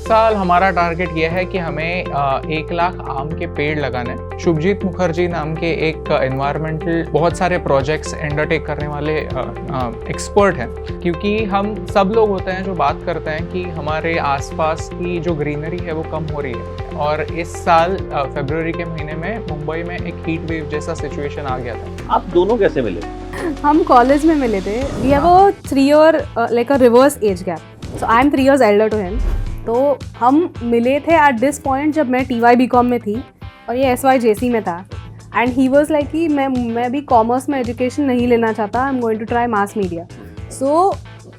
साल हमारा टारगेट यह है कि हमें 1 लाख आम के पेड़ लगाने हैं। शुभजीत मुखर्जी नाम के एक एनवायरमेंटल बहुत सारे प्रोजेक्ट्स अंडरटेक करने वाले एक्सपर्ट हैं, क्योंकि हम सब लोग होते हैं जो बात करते हैं कि हमारे आसपास की जो ग्रीनरी है वो कम हो रही है। और इस साल फरवरी के महीने में मुंबई में एक हीट वेव जैसा सिचुएशन आ गया था। आप दोनों कैसे मिले? हम कॉलेज में मिले थे। We have a 3 year like a reverse age gap. So I am 3 years elder to him. तो हम मिले थे एट दिस पॉइंट जब मैं TY BCom में थी और ये SYJC में था। एंड ही वॉज लाइक कि मैं भी कॉमर्स में एजुकेशन नहीं लेना चाहता, I am going to try mass media. So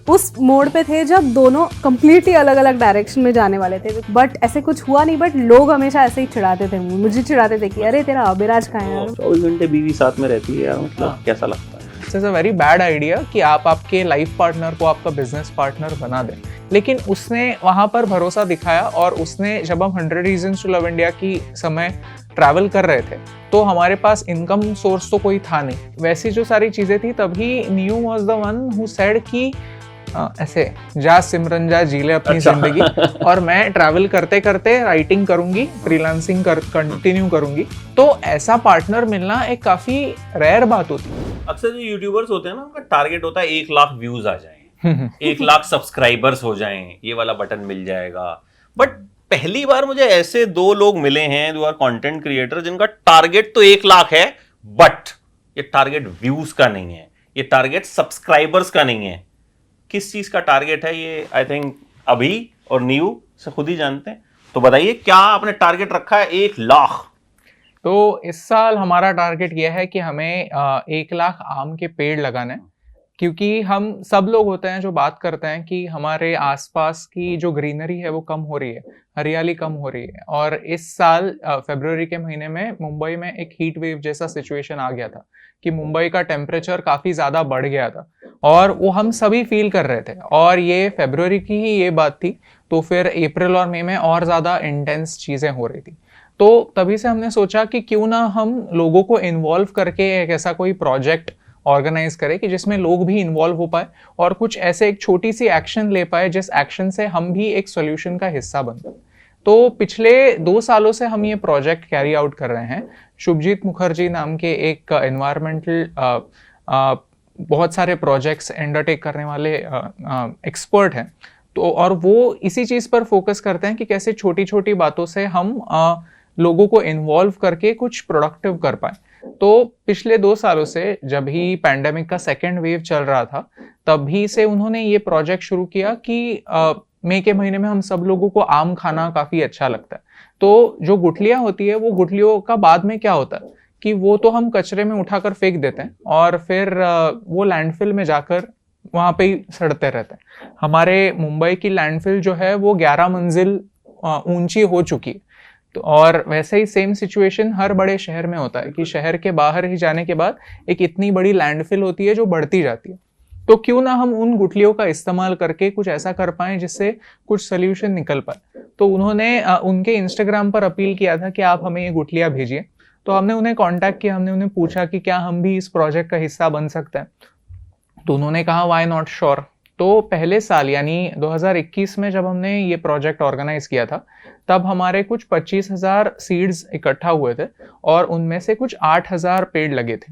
उस मोड पे थे जब दोनों कम्प्लीटली अलग अलग डायरेक्शन में जाने वाले थे। बट ऐसे कुछ हुआ नहीं, बट लोग हमेशा ऐसे ही चिढ़ाते थे, मुझे चिढ़ाते थे कि अरे तेरा अभिराज कहाँ है। 24 घंटे बीवी साथ में रहती है, मतलब कैसा लगता है? It's a very bad idea कि आप आपके लाइफ पार्टनर को आपका बिजनेस पार्टनर बना दें, लेकिन उसने वहाँ पर भरोसा दिखाया। और उसने जब हम 100 Reasons to Love India की समय ट्रैवल कर रहे थे तो हमारे पास इनकम सोर्स तो कोई था नहीं, वैसी जो सारी चीज़ें थी, तभी new was the one who said कि ऐसे जा सिमरन जा जी ले अपनी जिंदगी, और मैं ट्रैवल करते करते राइटिंग करूंगी, फ्रीलांसिंग कंटिन्यू करूंगी। तो ऐसा पार्टनर मिलना एक काफी रेयर बात होती है। अक्सर जो यूट्यूबर्स होते हैं ना, उनका टारगेट होता है 1 लाख व्यूज आ जाएं, 1 लाख सब्सक्राइबर्स हो जाएं, ये वाला बटन मिल जाएगा। बट पहली बार मुझे ऐसे 2 लोग मिले हैं जो आर कंटेंट क्रिएटर जिनका टारगेट तो 1 लाख है, बट ये टारगेट व्यूज का नहीं है, ये टारगेट सब्सक्राइबर्स का नहीं है। किस चीज का टारगेट है ये आई थिंक अभी और न्यू से खुद ही जानते हैं। तो बताइए क्या आपने टारगेट रखा है? 1 लाख। तो इस साल हमारा टारगेट यह है कि हमें 1 लाख आम के पेड़ लगाने हैं, क्योंकि हम सब लोग होते हैं जो बात करते हैं कि हमारे आसपास की जो ग्रीनरी है वो कम हो रही है, हरियाली कम हो रही है। और इस साल फरवरी के महीने में मुंबई में एक हीट वेव जैसा सिचुएशन आ गया था कि मुंबई का टेम्परेचर काफ़ी ज़्यादा बढ़ गया था और वो हम सभी फील कर रहे थे। और ये फरवरी की ही ये बात थी, तो फिर अप्रैल और मई में और ज़्यादा इंटेंस चीज़ें हो रही थी। तो तभी से हमने सोचा कि क्यों ना हम लोगों को इन्वॉल्व करके एक ऐसा कोई प्रोजेक्ट ऑर्गेनाइज करें कि जिसमें लोग भी इन्वॉल्व हो पाए और कुछ ऐसे एक छोटी सी एक्शन ले पाए जिस एक्शन से हम भी एक सॉल्यूशन का हिस्सा बन पाए। तो पिछले 2 सालों से हम ये प्रोजेक्ट कैरी आउट कर रहे हैं। शुभजीत मुखर्जी नाम के एक एनवायरमेंटल बहुत सारे प्रोजेक्ट्स अंडरटेक करने वाले एक्सपर्ट हैं। तो और वो इसी चीज़ पर फोकस करते हैं कि कैसे छोटी छोटी बातों से हम लोगों को इन्वॉल्व करके कुछ प्रोडक्टिव कर पाए। तो पिछले 2 सालों से जब ही पैंडेमिक का 2nd वेव चल रहा था, तभी से उन्होंने ये प्रोजेक्ट शुरू किया कि मई के महीने में हम सब लोगों को आम खाना काफ़ी अच्छा लगता है। तो जो गुठलियाँ होती है, वो गुठलियों का बाद में क्या होता है कि वो तो हम कचरे में उठाकर फेंक देते हैं और फिर वो लैंडफिल में जाकर वहाँ पे ही सड़ते रहते हैं। हमारे मुंबई की लैंडफिल जो है वो 11 मंजिल ऊंची हो चुकी है। तो और वैसे ही सेम सिचुएशन हर बड़े शहर में होता है कि शहर के बाहर ही जाने के बाद एक इतनी बड़ी लैंडफिल होती है जो बढ़ती जाती है। तो क्यों ना हम उन गुठलियों का इस्तेमाल करके कुछ ऐसा कर पाएं जिससे कुछ सोल्यूशन निकल पाए। तो उन्होंने उनके इंस्टाग्राम पर अपील किया था कि आप हमें ये गुठलियाँ भेजिए। तो हमने उन्हें कांटेक्ट किया, हमने उन्हें पूछा कि क्या हम भी इस प्रोजेक्ट का हिस्सा बन सकते हैं। तो उन्होंने कहा व्हाई नॉट, श्योर। तो पहले साल यानी 2021 में जब हमने ये प्रोजेक्ट ऑर्गेनाइज किया था, तब हमारे कुछ 25,000 सीड्स इकट्ठा हुए थे और उनमें से कुछ 8,000 पेड़ लगे थे।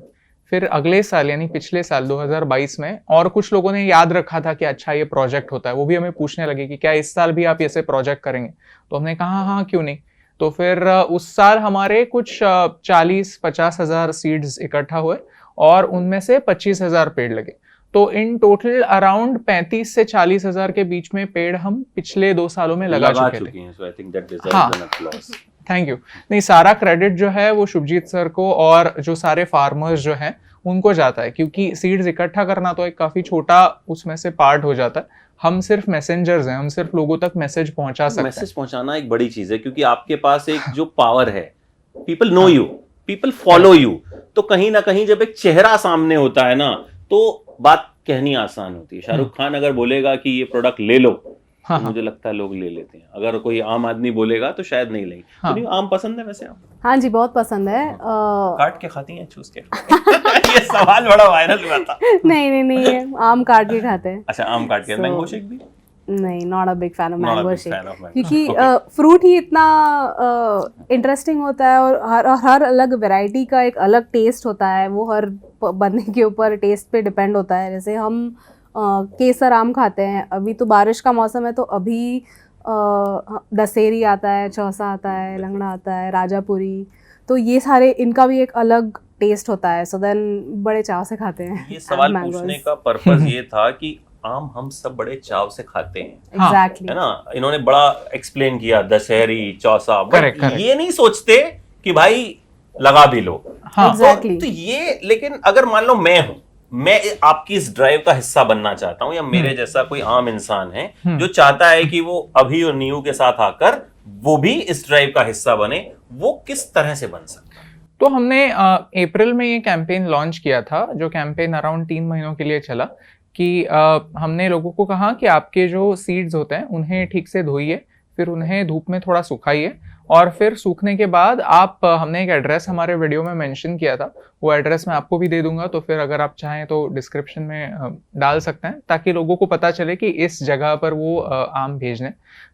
फिर अगले साल यानी पिछले साल 2022 में और कुछ लोगों ने याद रखा था कि अच्छा ये प्रोजेक्ट होता है, वो भी हमें पूछने लगे कि क्या इस साल भी आप ऐसे प्रोजेक्ट करेंगे। तो हमने कहा हाँ क्यों नहीं। तो फिर उस साल हमारे कुछ 40-50 हज़ार सीड्स इकट्ठा हुए और उनमें से 25,000 पेड़ लगे। तो इन टोटल अराउंड 35 से 40 हज़ार के बीच में पेड़ हम पिछले 2 सालों में लगा चुके थे। So I think that deserves an applause. Thank you. नहीं, सारा क्रेडिट जो है वो शुभजीत सर को और जो सारे फार्मर्स जो हैं उनको जाता है, क्योंकि सीड्स इकट्ठा करना तो एक काफ़ी छोटा उसमें से पार्ट हो जाता है। हम सिर्फ मैसेंजर्स हैं, हम सिर्फ लोगों तक मैसेज पहुंचा सकते हैं। मैसेज पहुंचाना एक बड़ी चीज है, क्योंकि आपके पास एक जो पावर है, people know you, people follow you. तो कहीं ना कहीं जब एक चेहरा सामने होता है ना, तो बात कहनी आसान होती है। शाहरुख खान अगर बोलेगा कि ये प्रोडक्ट ले लो, तो मुझे लगता है लोग ले लेते हैं। अगर कोई आम आदमी बोलेगा तो शायद नहीं लेंगे। तो आम पसंद है वैसे? आप? हाँ जी, बहुत पसंद है। काट के खाती हैं, चूस के? ये सवाल बड़ा वायरल हुआ था। नहीं, आम काट के खाते हैं। अच्छा, आम काट के। मैंगो शेक भी? नहीं, not a big fan of Not a mango big shake, fan of mango. क्योंकि Okay. फ्रूट ही इतना इंटरेस्टिंग होता है और हर अलग वैरायटी का एक अलग टेस्ट होता है, वो हर बंदे के ऊपर टेस्ट पे डिपेंड होता है। जैसे हम केसर आम खाते हैं, अभी तो बारिश का मौसम है तो अभी दशहरी आता है, चौसा आता है, लंगड़ा आता है, राजापुरी, तो ये सारे इनका भी एक अलग टेस्ट होता है। सो देन बड़े चाव से खाते हैं ये सवाल mangoes. पूछने का पर्पस ये था कि आम हम सब बड़े चाव से खाते हैं, हाँ, एग्जैक्टली। है ना। इन्होंने बड़ा एक्सप्लेन किया Dasheri, Chausa, Correct, but correct. ये नहीं सोचते कि भाई लगा भी लो। हाँ, Exactly. तो ये, लेकिन अगर मान लो मैं आपकी इस ड्राइव का हिस्सा बनना चाहता हूं, या मेरे जैसा कोई आम इंसान है जो चाहता है कि वो अभी और नीयू के साथ आकर वो भी इस ड्राइव का हिस्सा बने, वो किस तरह से बन सकता है? तो हमने अप्रैल में ये कैंपेन लॉन्च किया था, जो कैंपेन अराउंड 3 महीनों के लिए चला, कि हमने लोगों को कहा कि आपके जो सीड्स होते हैं उन्हें ठीक से धोइए, फिर उन्हें धूप में थोड़ा सुखाइए, और फिर सूखने के बाद आप हमने एक एड्रेस हमारे वीडियो में मेंशन किया था, वो एड्रेस मैं आपको भी दे दूंगा, तो फिर अगर आप चाहें तो डिस्क्रिप्शन में डाल सकते हैं, ताकि लोगों को पता चले कि इस जगह पर वो आम भेजने।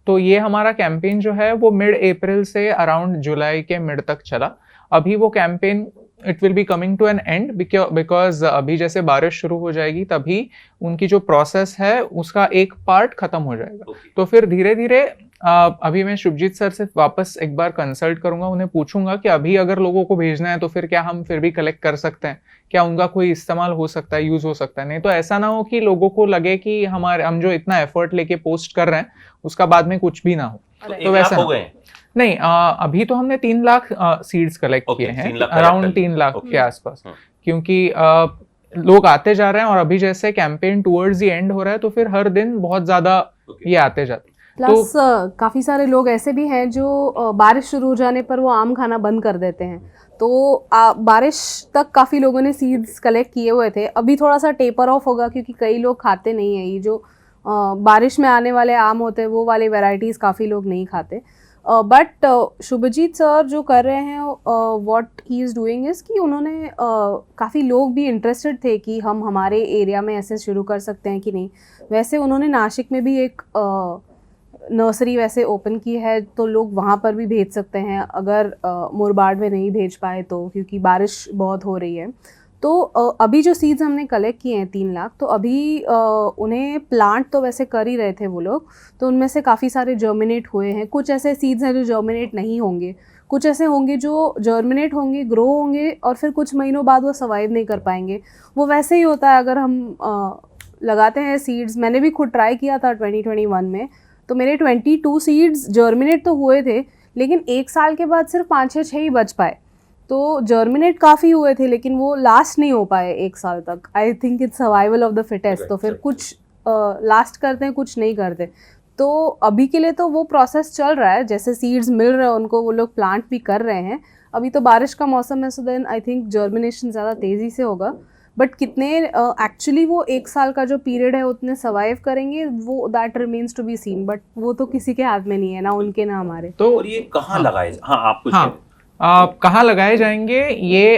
तो ये हमारा कैंपेन जो है वो मिड अप्रैल से अराउंड जुलाई के मिड तक चला। अभी वो campaign it will be coming to an end, because अभी जैसे बारिश शुरू हो जाएगी तभी उनकी जो प्रोसेस है उसका एक पार्ट खत्म हो जाएगा। तो फिर धीरे धीरे अभी मैं शुभजीत सर से वापस एक बार कंसल्ट करूंगा, उन्हें पूछूंगा कि अभी अगर लोगों को भेजना है तो फिर क्या हम फिर भी कलेक्ट कर सकते हैं, क्या उनका कोई इस्तेमाल हो सकता है, यूज हो सकता है। नहीं तो ऐसा ना हो कि लोगों को लगे कि हम जो इतना एफर्ट लेके पोस्ट कर रहे हैं उसका बाद में कुछ भी ना हो। तो वैसा हो गए? नहीं, अभी तो हमने 3 लाख सीड्स कलेक्ट किए हैं, अराउंड 3 लाख के आसपास, क्योंकि लोग आते जा रहे हैं और अभी जैसे कैंपेन टुवर्ड्स द एंड हो रहा है तो फिर हर दिन बहुत ज्यादा ये आते जाते। प्लस काफ़ी सारे लोग ऐसे भी हैं जो बारिश शुरू हो जाने पर वो आम खाना बंद कर देते हैं, तो बारिश तक काफ़ी लोगों ने सीड्स कलेक्ट किए हुए थे। अभी थोड़ा सा टेपर ऑफ होगा क्योंकि कई लोग खाते नहीं हैं, ये जो बारिश में आने वाले आम होते हैं वो वाले वैरायटीज़ काफ़ी लोग नहीं खाते। बट शुभजीत सर जो कर रहे हैं, what he is doing is कि उन्होंने काफ़ी लोग भी इंटरेस्टेड थे कि हम हमारे एरिया में ऐसे शुरू कर सकते हैं कि नहीं। वैसे उन्होंने नासिक में भी एक नर्सरी वैसे ओपन की है, तो लोग वहाँ पर भी भेज सकते हैं अगर मुरबाड में नहीं भेज पाए तो, क्योंकि बारिश बहुत हो रही है। तो अभी जो सीड्स हमने कलेक्ट किए हैं 3 लाख, तो अभी उन्हें प्लांट तो वैसे कर ही रहे थे वो लोग, तो उनमें से काफ़ी सारे जर्मिनेट हुए हैं। कुछ ऐसे सीड्स हैं जो जर्मिनेट नहीं होंगे, कुछ ऐसे होंगे जो जर्मिनेट होंगे, ग्रो होंगे और फिर कुछ महीनों बाद वो सर्वाइव नहीं कर पाएंगे। वो वैसे ही होता है अगर हम लगाते हैं सीड्स। मैंने भी खुद ट्राई किया था 2021 में, तो मेरे 22 सीड्स जर्मिनेट तो हुए थे, लेकिन 1 साल के बाद सिर्फ 5-6 ही बच पाए। तो जर्मिनेट काफ़ी हुए थे लेकिन वो लास्ट नहीं हो पाए 1 साल तक। I think it's survival of the fittest. तो फिर कुछ लास्ट करते हैं, कुछ नहीं करते। तो अभी के लिए तो वो प्रोसेस चल रहा है, जैसे सीड्स मिल रहे हैं उनको, वो लोग प्लांट भी कर रहे हैं। अभी तो बारिश का मौसम है, so then I think germination ज़्यादा तेज़ी से होगा। बट कितने एक्चुअली वो 1 साल का जो पीरियड है उतने सर्वाइव करेंगे, वो that remains to be seen. But वो तो किसी के हाथ में नहीं है, ना उनके ना हमारे। तो और ये कहाँ लगाए? हाँ, आप कुछ कहाँ लगाए जाएंगे? ये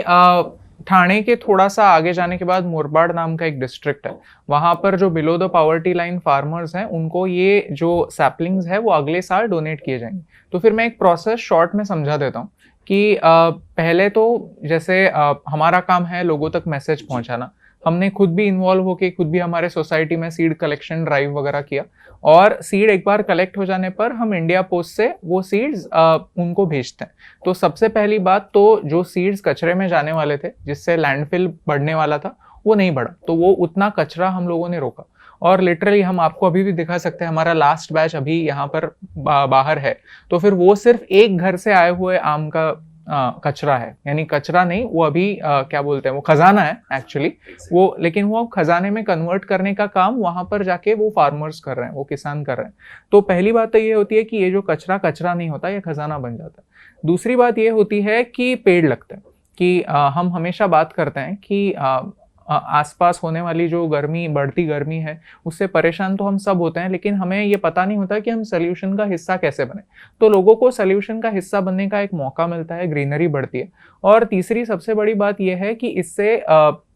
ठाणे के थोड़ा सा आगे जाने के बाद मुरबाड नाम का एक डिस्ट्रिक्ट है, वहाँ पर जो below the poverty line farmers हैं उनको ये जो सैपलिंग्स है वो अगले साल डोनेट किए जाएंगे। तो फिर मैं एक प्रोसेस शॉर्ट में समझा देता हूँ कि पहले तो जैसे हमारा काम है लोगों तक मैसेज पहुंचाना। हमने खुद भी इन्वॉल्व होके खुद भी हमारे सोसाइटी में सीड कलेक्शन ड्राइव वगैरह किया, और सीड एक बार कलेक्ट हो जाने पर हम इंडिया पोस्ट से वो सीड्स उनको भेजते हैं। तो सबसे पहली बात तो जो सीड्स कचरे में जाने वाले थे, जिससे लैंडफिल बढ़ने वाला था, वो नहीं बढ़ा। तो वो उतना कचरा हम लोगों ने रोका, और लिटरली हम आपको अभी भी दिखा सकते हैं, हमारा लास्ट बैच अभी यहाँ पर बाहर है। तो फिर वो सिर्फ एक घर से आए हुए आम का कचरा है, यानी कचरा नहीं, वो अभी क्या बोलते हैं, वो खजाना है एक्चुअली वो, लेकिन वो खजाने में कन्वर्ट करने का काम वहां पर जाके वो फार्मर्स कर रहे हैं, वो किसान कर रहे हैं। तो पहली बात तो ये होती है कि ये जो कचरा नहीं होता, ये खजाना बन जाता है। दूसरी बात ये होती है कि पेड़ लगते हैं, कि हम हमेशा बात करते हैं कि आसपास होने वाली जो गर्मी, बढ़ती गर्मी है, उससे परेशान तो हम सब होते हैं, लेकिन हमें ये पता नहीं होता कि हम सोल्यूशन का हिस्सा कैसे बने। तो लोगों को सोल्यूशन का हिस्सा बनने का एक मौका मिलता है, ग्रीनरी बढ़ती है। और तीसरी सबसे बड़ी बात यह है कि इससे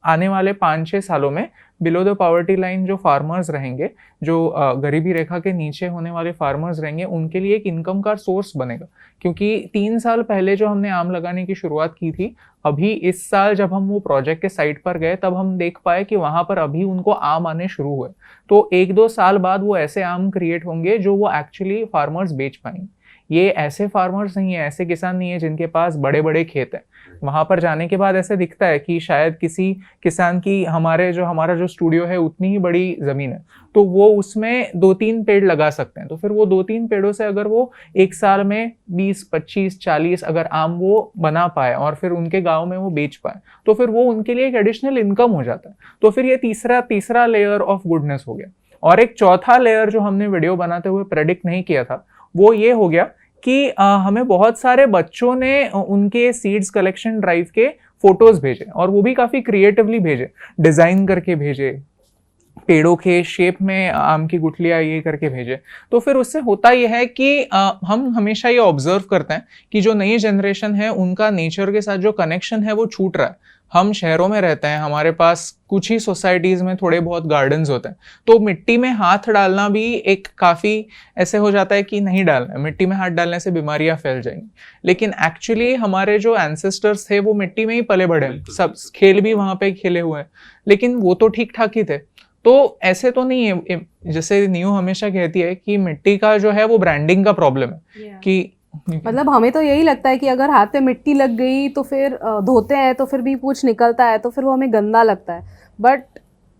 आने वाले 5-6 सालों में बिलो द पॉवर्टी लाइन जो फार्मर्स रहेंगे, जो गरीबी रेखा के नीचे होने वाले फार्मर्स रहेंगे, उनके लिए एक इनकम का सोर्स बनेगा। क्योंकि 3 साल पहले जो हमने आम लगाने की शुरुआत की थी, अभी इस साल जब हम वो प्रोजेक्ट के साइट पर गए तब हम देख पाए कि वहाँ पर अभी उनको आम आने शुरू हुए। तो 1-2 साल बाद वो ऐसे आम क्रिएट होंगे जो वो एक्चुअली फार्मर्स बेच पाएंगे। ये ऐसे फार्मर्स नहीं है, ऐसे किसान नहीं है जिनके पास बड़े बड़े खेत हैं। वहाँ पर जाने के बाद ऐसे दिखता है कि शायद किसी किसान की हमारा जो स्टूडियो है उतनी ही बड़ी ज़मीन है, तो वो उसमें 2-3 पेड़ लगा सकते हैं। तो फिर वो 2-3 पेड़ों से अगर वो एक साल में 20, 25, 40 अगर आम वो बना पाए और फिर उनके गाँव में वो बेच पाए, तो फिर वो उनके लिए एक एडिशनल इनकम हो जाता है। तो फिर ये तीसरा लेयर ऑफ गुडनेस हो गया। और एक चौथा लेयर जो हमने वीडियो बनाते हुए प्रेडिक्ट नहीं किया था, वो ये हो गया कि हमें बहुत सारे बच्चों ने उनके सीड्स कलेक्शन ड्राइव के फोटोज भेजे, और वो भी काफ़ी क्रिएटिवली भेजे, डिज़ाइन करके भेजे, पेड़ों के शेप में आम की गुठलियाँ ये करके भेजे। तो फिर उससे होता यह है कि हम हमेशा ये ऑब्जर्व करते हैं कि जो नई जनरेशन है उनका नेचर के साथ जो कनेक्शन है वो छूट रहा है। हम शहरों में रहते हैं, हमारे पास कुछ ही सोसाइटीज़ में थोड़े बहुत गार्डन्स होते हैं, तो मिट्टी में हाथ डालना भी एक काफ़ी ऐसे हो जाता है कि नहीं डालना है, मिट्टी में हाथ डालने से बीमारियां फैल जाएंगी। लेकिन एक्चुअली हमारे जो एंसेस्टर्स थे वो मिट्टी में ही पले बढ़े, सब खेल भी वहाँ पे खेले हुए हैं, लेकिन वो तो ठीक ठाक ही थे। तो ऐसे तो नहीं है, जैसे न्यू हमेशा कहती है कि मिट्टी का जो है वो ब्रांडिंग का प्रॉब्लम है कि मतलब हमें तो यही लगता है कि अगर हाथ पे मिट्टी लग गई तो फिर धोते हैं तो फिर भी कुछ निकलता है तो फिर वो हमें गंदा लगता है। बट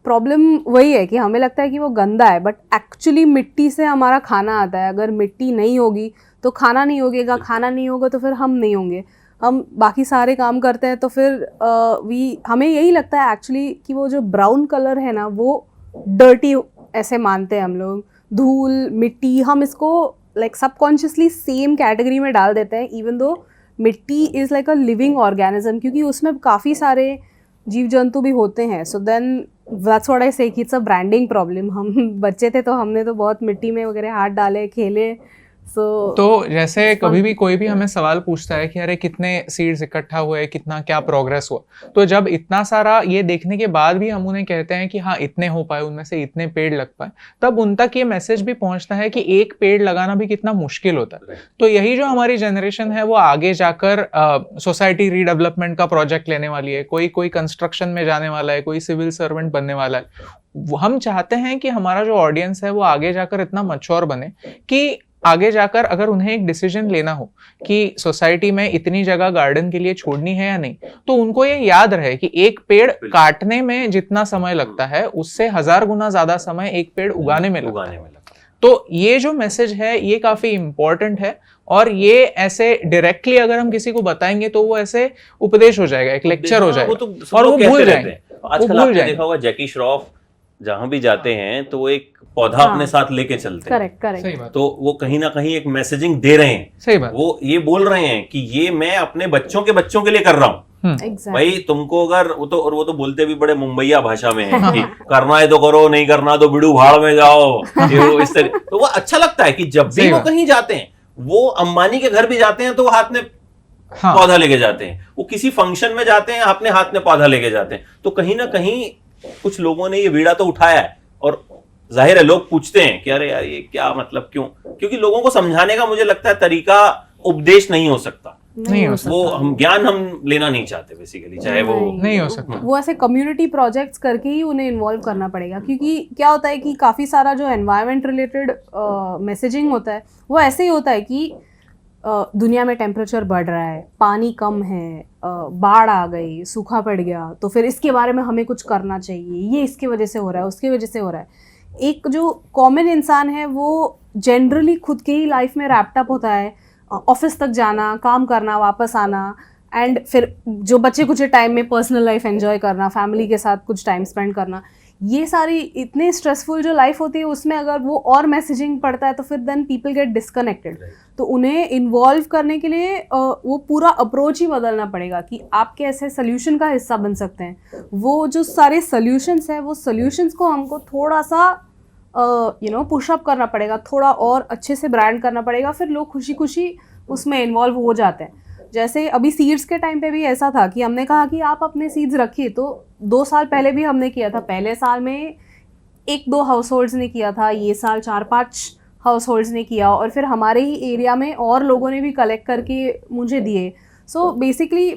प्रॉब्लम वही है कि हमें लगता है कि वो गंदा है, बट एक्चुअली मिट्टी से हमारा खाना आता है। अगर मिट्टी नहीं होगी तो खाना नहीं होगा, खाना नहीं होगा तो फिर हम नहीं होंगे, हम बाकी सारे काम करते हैं। तो फिर हमें यही लगता है एक्चुअली कि वो जो ब्राउन कलर है ना वो डर्टी ऐसे मानते हैं हम लोग, धूल मिट्टी, हम इसको लाइक सबकॉन्शियसली सेम कैटेगरी में डाल देते हैं, इवन दो मिट्टी is like a living organism, क्योंकि उसमें काफ़ी सारे जीव जंतु भी होते हैं। So then that's what I say कि इट्स अ ब्रांडिंग प्रॉब्लम। हम बच्चे थे तो हमने तो बहुत मिट्टी में वगैरह हाथ डाले, खेले। तो जैसे कभी भी कोई भी हमें सवाल पूछता है कि अरे कितने सीड्स इकट्ठा हुए, कितना क्या प्रोग्रेस हुआ, तो जब इतना सारा ये देखने के बाद भी हम उन्हें कहते हैं कि हाँ इतने हो पाए, उनमें से इतने पेड़ लग पाए, तब उन तक ये मैसेज भी पहुंचता है कि एक पेड़ लगाना भी कितना मुश्किल होता है। तो यही जो हमारी जनरेशन है वो आगे जाकर सोसाइटी रीडेवलपमेंट का प्रोजेक्ट लेने वाली है, कोई कंस्ट्रक्शन में जाने वाला है, कोई सिविल सर्वेंट बनने वाला है। हम चाहते हैं कि हमारा जो ऑडियंस है वो आगे जाकर इतना मैच्योर बने कि आगे जाकर अगर उन्हें एक डिसीजन लेना हो कि सोसाइटी में इतनी जगह गार्डन के लिए छोड़नी है या नहीं, तो उनको ये याद रहे कि एक पेड़ काटने में जितना समय लगता है उससे 1000 गुना ज्यादा समय एक पेड़ उगाने में लगता है। तो ये जो मैसेज है ये काफी इंपॉर्टेंट है, और ये ऐसे डायरेक्टली अगर हम किसी को बताएंगे तो वो ऐसे उपदेश हो जाएगा, एक लेक्चर हो जाएगा, और वो भूल जाएंगे। आजकल आपने देखा होगा जैकी श्रॉफ जहां भी जाते हैं तो वो एक पौधा अपने साथ लेके चलते हैं। करेक्ट। तो वो कहीं ना कहीं एक मैसेजिंग दे रहे हैं। सही बात। वो ये बोल रहे हैं कि ये मैं अपने बच्चों के लिए कर रहा हूँ। भाई तुमको अगर वो तो बोलते भी बड़े मुंबईया भाषा में है कि करना है तो करो, नहीं करना तो बिड़ू भाड़ में जाओ, इस तरह। तो वो अच्छा लगता है कि जब भी वो कहीं जाते हैं, वो अंबानी के घर भी जाते हैं तो वो हाथ में पौधा लेके जाते हैं, वो किसी फंक्शन में जाते हैं अपने हाथ में पौधा लेके जाते हैं। तो कहीं ना कहीं कुछ लोगों ने ये बीड़ा तो उठाया है, और जाहिर है लोग पूछते हैं कि अरे यार ये क्या मतलब, क्यों? क्योंकि लोगों को समझाने का मुझे लगता है तरीका उपदेश नहीं हो सकता, नहीं हो सकता। वो हम ज्ञान हम लेना नहीं चाहते बेसिकली, चाहे वो नहीं हो सकता। वो ऐसे कम्युनिटी प्रोजेक्ट्स करके ही उन्हें इन्वॉल्व करना पड़ेगा, क्योंकि क्या होता है कि काफ़ी सारा जो एनवायरनमेंट रिलेटेड मैसेजिंग होता है वो ऐसे ही होता है कि दुनिया में टेम्परेचर बढ़ रहा है, पानी कम है, बाढ़ आ गई, सूखा पड़ गया, तो फिर इसके बारे में हमें कुछ करना चाहिए, ये इसकी वजह से हो रहा है, उसकी वजह से हो रहा है। एक जो कॉमन इंसान है वो जनरली खुद के ही लाइफ में रैप्टअप होता है, ऑफिस तक जाना, काम करना, वापस आना, एंड फिर जो बच्चे कुछ टाइम में पर्सनल लाइफ एंजॉय करना, फैमिली के साथ कुछ टाइम स्पेंड करना, ये सारी इतनी स्ट्रेसफुल जो लाइफ होती है उसमें अगर वो और मैसेजिंग पड़ता है तो फिर देन पीपल गेट डिस्कनेक्टेड। तो उन्हें इन्वॉल्व करने के लिए वो पूरा अप्रोच ही बदलना पड़ेगा कि आप कैसे सोल्यूशन का हिस्सा बन सकते हैं। वो जो सारे सोल्यूशंस हैं वो सोल्यूशंस को हमको थोड़ा सा पुशअप करना पड़ेगा, थोड़ा और अच्छे से ब्रांड करना पड़ेगा, फिर लोग खुशी खुशी उसमें इन्वॉल्व हो जाते हैं। जैसे अभी सीड्स के टाइम पे भी ऐसा था कि हमने कहा कि आप अपने सीड्स रखिए, तो 2 साल पहले भी हमने किया था। पहले साल में 1-2 हाउस होल्ड्स ने किया था, ये साल 4-5 हाउस होल्ड्स ने किया, और फिर हमारे ही एरिया में और लोगों ने भी कलेक्ट करके मुझे दिए। सो बेसिकली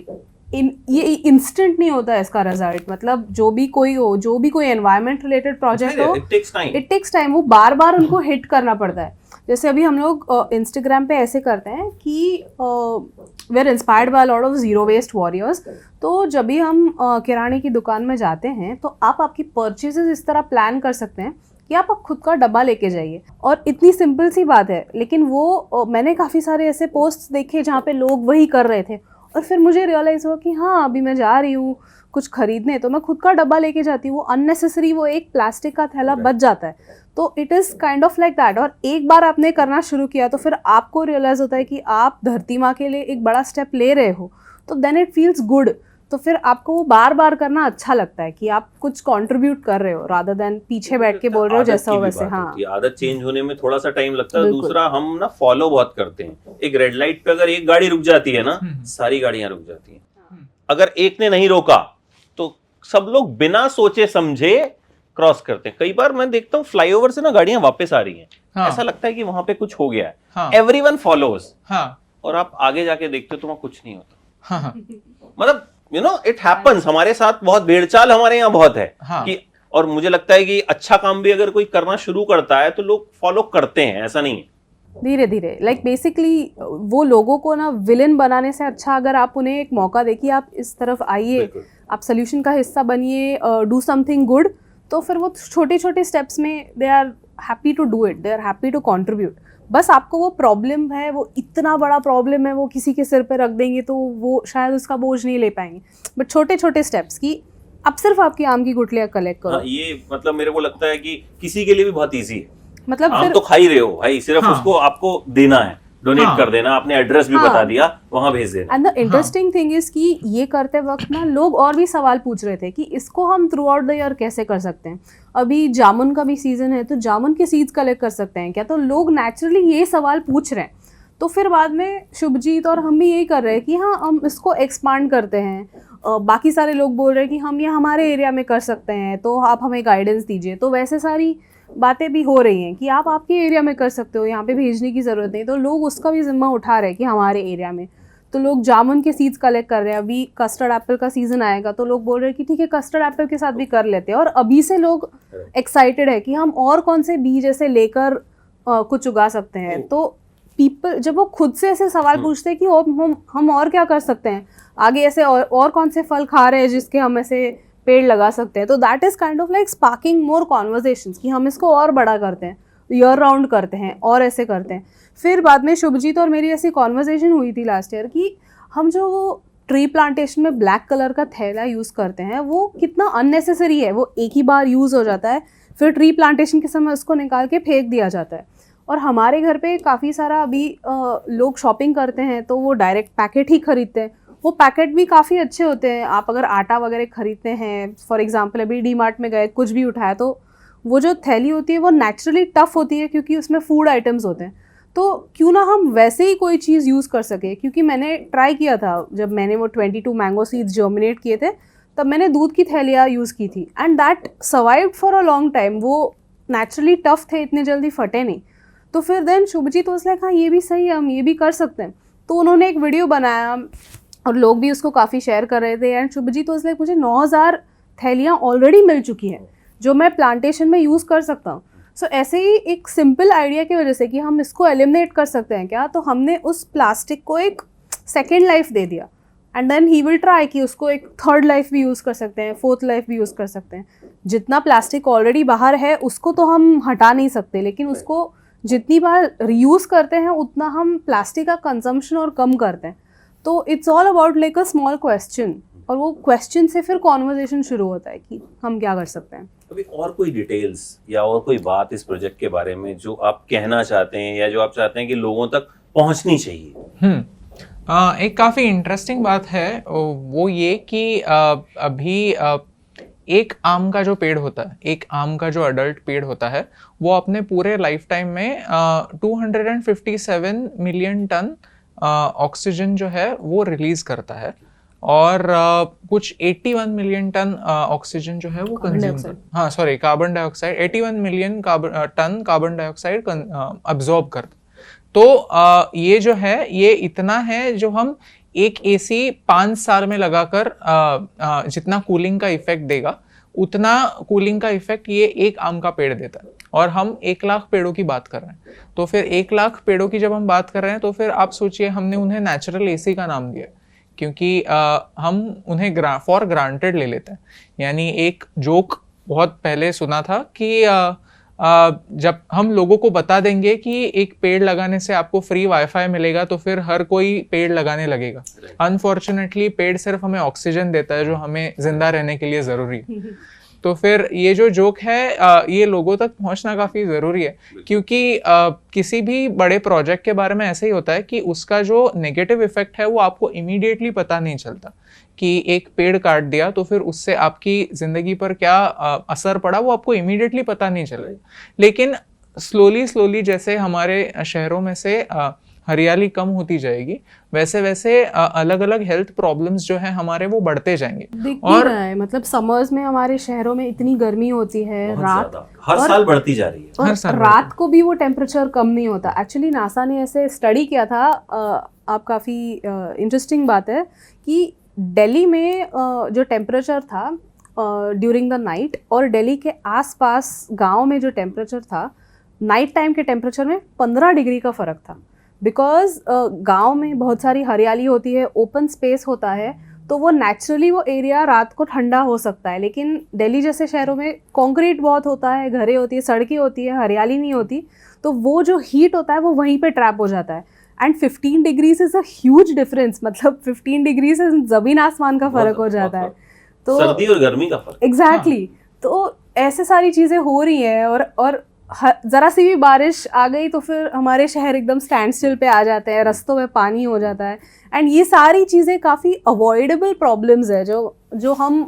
ये इंस्टेंट नहीं होता है इसका रिजल्ट। मतलब जो भी कोई एनवायरमेंट रिलेटेड प्रोजेक्ट हो, इट टेक्स टाइम। वो बार बार उनको हिट करना पड़ता है। जैसे अभी हम लोग इंस्टाग्राम पे ऐसे करते हैं कि we are inspired by lot of zero waste warriors. तो जब भी हम किराने की दुकान में जाते हैं तो आप आपकी परचेजेस इस तरह प्लान कर सकते हैं कि आप खुद का डब्बा लेके जाइए। और इतनी सिंपल सी बात है, लेकिन वो मैंने काफ़ी सारे ऐसे पोस्ट्स देखे जहाँ पे लोग वही कर रहे थे, और फिर मुझे रियलाइज़ हुआ कि हाँ, अभी मैं जा रही हूँ कुछ खरीदने तो मैं खुद का डब्बा लेके जाती हूँ। वो अननेसेसरी वो एक प्लास्टिक का थैला बच जाता है। तो it is kind of like that. और एक बार आपने करना शुरू किया तो फिर आपको रियलाइज़ होता है कि आप धरती माँ के लिए एक बड़ा स्टेप ले रहे हो, तो देन इट फील्स गुड। तो फिर आपको वो बार बार करना अच्छा लगता है कि आप कुछ कंट्रीब्यूट कर रहे हो, रादर देन पीछे बैठ के बोल रहे हो जैसा हो वैसे। हाँ, आदत चेंज होने में थोड़ा सा टाइम लगता है। दूसरा, हम ना फॉलो बहुत करते हैं। एक रेड लाइट पे अगर एक गाड़ी रुक जाती है ना, सारी गाड़ियां रुक जाती हैं। अगर एक ने नहीं रोका तो सब लोग बिना सोचे समझे क्रॉस करते हैं। कई बार मैं देखता हूँ फ्लाईओवर से ना गाड़ियां वापस आ रही हैं। ऐसा लगता है कि वहां पे कुछ हो गया है। एवरीवन फॉलोज, और आप आगे जाके देखते हो तो वहां कुछ नहीं होता। मतलब इट हैपेंस। हमारे साथ बहुत भेड़चाल हमारे यहाँ बहुत है कि, और मुझे लगता है कि अच्छा काम भी अगर कोई करना शुरू करता है तो लोग फॉलो करते हैं, ऐसा नहीं है। धीरे धीरे, लाइक बेसिकली वो लोगों को ना विलन बनाने से अच्छा अगर आप उन्हें एक मौका दे कि आप इस तरफ आइए, आप सोल्यूशन का हिस्सा बनिए, डू समथिंग गुड, तो फिर वो छोटे छोटे स्टेप्स में they are happy to do it, they are happy to contribute. बस आपको वो प्रॉब्लम है, वो इतना बड़ा प्रॉब्लम है, वो किसी के सिर पे रख देंगे तो वो शायद उसका बोझ नहीं ले पाएंगे। बट छोटे छोटे स्टेप्स कि अब सिर्फ आपकी आम की गुठलियाँ कलेक्ट करो। ये मतलब मेरे को लगता है कि किसी के लिए भी बहुत ईजी है। मतलब आप तो खा ही रहे हो भाई, सिर्फ उसको आपको देना है, डोनेट कर देना, आपने एड्रेस भी बता दिया, वहां भेज देना। And the interesting thing is कि ये करते वक्त ना लोग और भी सवाल पूछ रहे थे कि इसको हम थ्रू आउट द ईयर कैसे कर सकते हैं। अभी जामुन का भी सीजन है तो जामुन के सीड्स कलेक्ट कर सकते हैं क्या? तो लोग नेचुरली ये सवाल पूछ रहे हैं। तो फिर बाद में शुभजीत और हम भी यही कर रहे हैं कि हाँ, हम इसको एक्सपांड करते हैं। बाकी सारे लोग बोल रहे हैं कि हम ये हमारे एरिया में कर सकते हैं, तो आप हमें गाइडेंस दीजिए। तो वैसे सारी बातें भी हो रही हैं कि आप आपके एरिया में कर सकते हो, यहाँ पे भेजने की ज़रूरत नहीं। तो लोग उसका भी जिम्मा उठा रहे हैं कि हमारे एरिया में। तो लोग जामुन के सीड्स कलेक्ट कर रहे हैं। अभी कस्टर्ड एप्पल का सीज़न आएगा तो लोग बोल रहे हैं कि ठीक है, कस्टर्ड एप्पल के साथ भी कर लेते हैं। और अभी से लोग एक्साइटेड है कि हम और कौन से बीज ऐसे लेकर कुछ उगा सकते हैं। तो पीपल जब वो खुद से ऐसे सवाल पूछते हैं कि हम और क्या कर सकते हैं, आगे ऐसे और कौन से फल खा रहे हैं जिसके हम ऐसे पेड़ लगा सकते हैं, तो that is kind of like sparking more conversations कि हम इसको और बड़ा करते हैं, ईयर राउंड करते हैं और ऐसे करते हैं। फिर बाद में शुभजीत और मेरी ऐसी कॉन्वर्जेशन हुई थी लास्ट ईयर कि हम जो वो ट्री प्लांटेशन में ब्लैक कलर का थैला यूज़ करते हैं वो कितना अननेसेसरी है। वो एक ही बार यूज़ हो जाता है, फिर ट्री प्लांटेशन के समय उसको निकाल के फेंक दिया जाता है। और हमारे घर पे काफ़ी सारा अभी लोग शॉपिंग करते हैं तो वो डायरेक्ट पैकेट ही खरीदते हैं। वो पैकेट भी काफ़ी अच्छे होते हैं। आप अगर आटा वगैरह खरीदते हैं, फॉर एग्जांपल अभी डी मार्ट में गए, कुछ भी उठाया, तो वो जो थैली होती है वो नेचुरली टफ होती है क्योंकि उसमें फूड आइटम्स होते हैं। तो क्यों ना हम वैसे ही कोई चीज़ यूज़ कर सके। क्योंकि मैंने ट्राई किया था, जब मैंने वो 22 मैंगो सीड्स जर्मिनेट किए थे तब मैंने दूध की थैलियाँ यूज़ की थी, and that survived for a long time. वो नेचुरली टफ थे, इतने जल्दी फटे नहीं। तो फिर देन शुभजीत वाज लाइक हाँ, ये भी सही है, हम ये भी कर सकते हैं। तो उन्होंने एक वीडियो बनाया और लोग भी उसको काफ़ी शेयर कर रहे थे। एंड शुभजीत वाज लाइक मुझे 9000 थैलियाँ ऑलरेडी मिल चुकी हैं जो मैं प्लांटेशन में यूज़ कर सकता हूँ। सो ऐसे ही एक सिंपल आइडिया की वजह से कि हम इसको एलिमिनेट कर सकते हैं क्या, तो हमने उस प्लास्टिक को एक सेकेंड लाइफ दे दिया। And then he will try कि उसको एक थर्ड लाइफ भी यूज़ कर सकते हैं, फोर्थ लाइफ भी यूज़ कर सकते हैं। जितना प्लास्टिक ऑलरेडी बाहर है उसको तो हम हटा नहीं सकते, लेकिन उसको जितनी बार रीयूज़ करते हैं उतना हम प्लास्टिक का कंजम्पशन और कम करते हैं। तो it's all about like a small question, और वो क्वेश्चन से फिर कॉन्वर्जेशन शुरू होता है कि हम क्या कर सकते हैं। अभी और कोई डिटेल्स या और कोई बात इस प्रोजेक्ट के बारे में जो आप कहना चाहते हैं या जो आप चाहते हैं कि लोगों तक पहुंचनी चाहिए? एक काफ़ी इंटरेस्टिंग बात है वो ये कि अभी एक आम का जो पेड़ होता है, एक आम का जो अडल्ट पेड़ होता है, वो अपने पूरे लाइफ टाइम में 257 मिलियन टन ऑक्सीजन जो है वो रिलीज करता है और कुछ 81 मिलियन टन ऑक्सीजन जो है वो कंज्यूम हाँ sorry carbon dioxide 81 million ton carbon dioxide absorb करता। तो ये जो है ये इतना है जो हम एक एसी 5 साल में लगाकर जितना कूलिंग का इफेक्ट देगा उतना कूलिंग का इफेक्ट ये एक आम का पेड़ देता है। और हम 1 लाख पेड़ों की बात कर रहे हैं, तो फिर 1 लाख पेड़ों की जब हम बात कर रहे हैं तो फिर आप सोचिए हमने उन्हें नेचुरल एसी का नाम दिया क्योंकि हम उन्हें फॉर ग्रांटेड ले लेते हैं। यानी एक जोक बहुत पहले सुना था कि जब हम लोगों को बता देंगे कि एक पेड़ लगाने से आपको फ्री वाईफाई मिलेगा तो फिर हर कोई पेड़ लगाने लगेगा। अनफॉर्चुनेटली पेड़ सिर्फ हमें ऑक्सीजन देता है जो हमें जिंदा रहने के लिए ज़रूरी है। तो फिर ये जो जोक है ये लोगों तक पहुंचना काफ़ी ज़रूरी है क्योंकि किसी भी बड़े प्रोजेक्ट के बारे में ऐसे ही होता है कि उसका जो नेगेटिव इफेक्ट है वो आपको इमीडिएटली पता नहीं चलता कि एक पेड़ काट दिया तो फिर उससे आपकी ज़िंदगी पर क्या असर पड़ा वो आपको इमीडिएटली पता नहीं चलेगा। लेकिन स्लोली जैसे हमारे शहरों में से हरियाली कम होती जाएगी वैसे वैसे अलग अलग हेल्थ प्रॉब्लम्स जो है हमारे वो बढ़ते जाएंगे। और मतलब समर्स में हमारे शहरों में इतनी गर्मी होती है, रात हर साल बढ़ती जा रही है, और रात को भी वो टेम्परेचर कम नहीं होता। एक्चुअली नासा ने ऐसे स्टडी किया था, आप काफ़ी इंटरेस्टिंग बात है कि दिल्ली में जो टेम्परेचर था ड्यूरिंग द नाइट और दिल्ली के आसपास गांव में जो टेम्परेचर था नाइट टाइम के टेम्परेचर में 15 डिग्री का फ़र्क था। बिकॉज गांव में बहुत सारी हरियाली होती है, ओपन स्पेस होता है, तो वो नेचुरली वो एरिया रात को ठंडा हो सकता है। लेकिन दिल्ली जैसे शहरों में कंक्रीट बहुत होता है, घरें होती है, सड़कें होती है, हरियाली नहीं होती, तो वो जो हीट होता है वो वहीं पे ट्रैप हो जाता है। And 15 degrees is a huge difference, मतलब 15 डिग्री से ज़मीन आसमान का फ़र्क हो जाता है। तो सर्दी और गर्मी का फ़र्क एग्जैक्टली। तो ऐसे सारी चीज़ें हो रही हैं और ज़रा सी भी बारिश आ गई तो फिर हमारे शहर एकदम स्टैंड स्टिल पे आ जाते हैं, रस्तों में पानी हो जाता है। एंड ये सारी चीज़ें काफ़ी अवॉइडेबल प्रॉब्लम्स है जो हम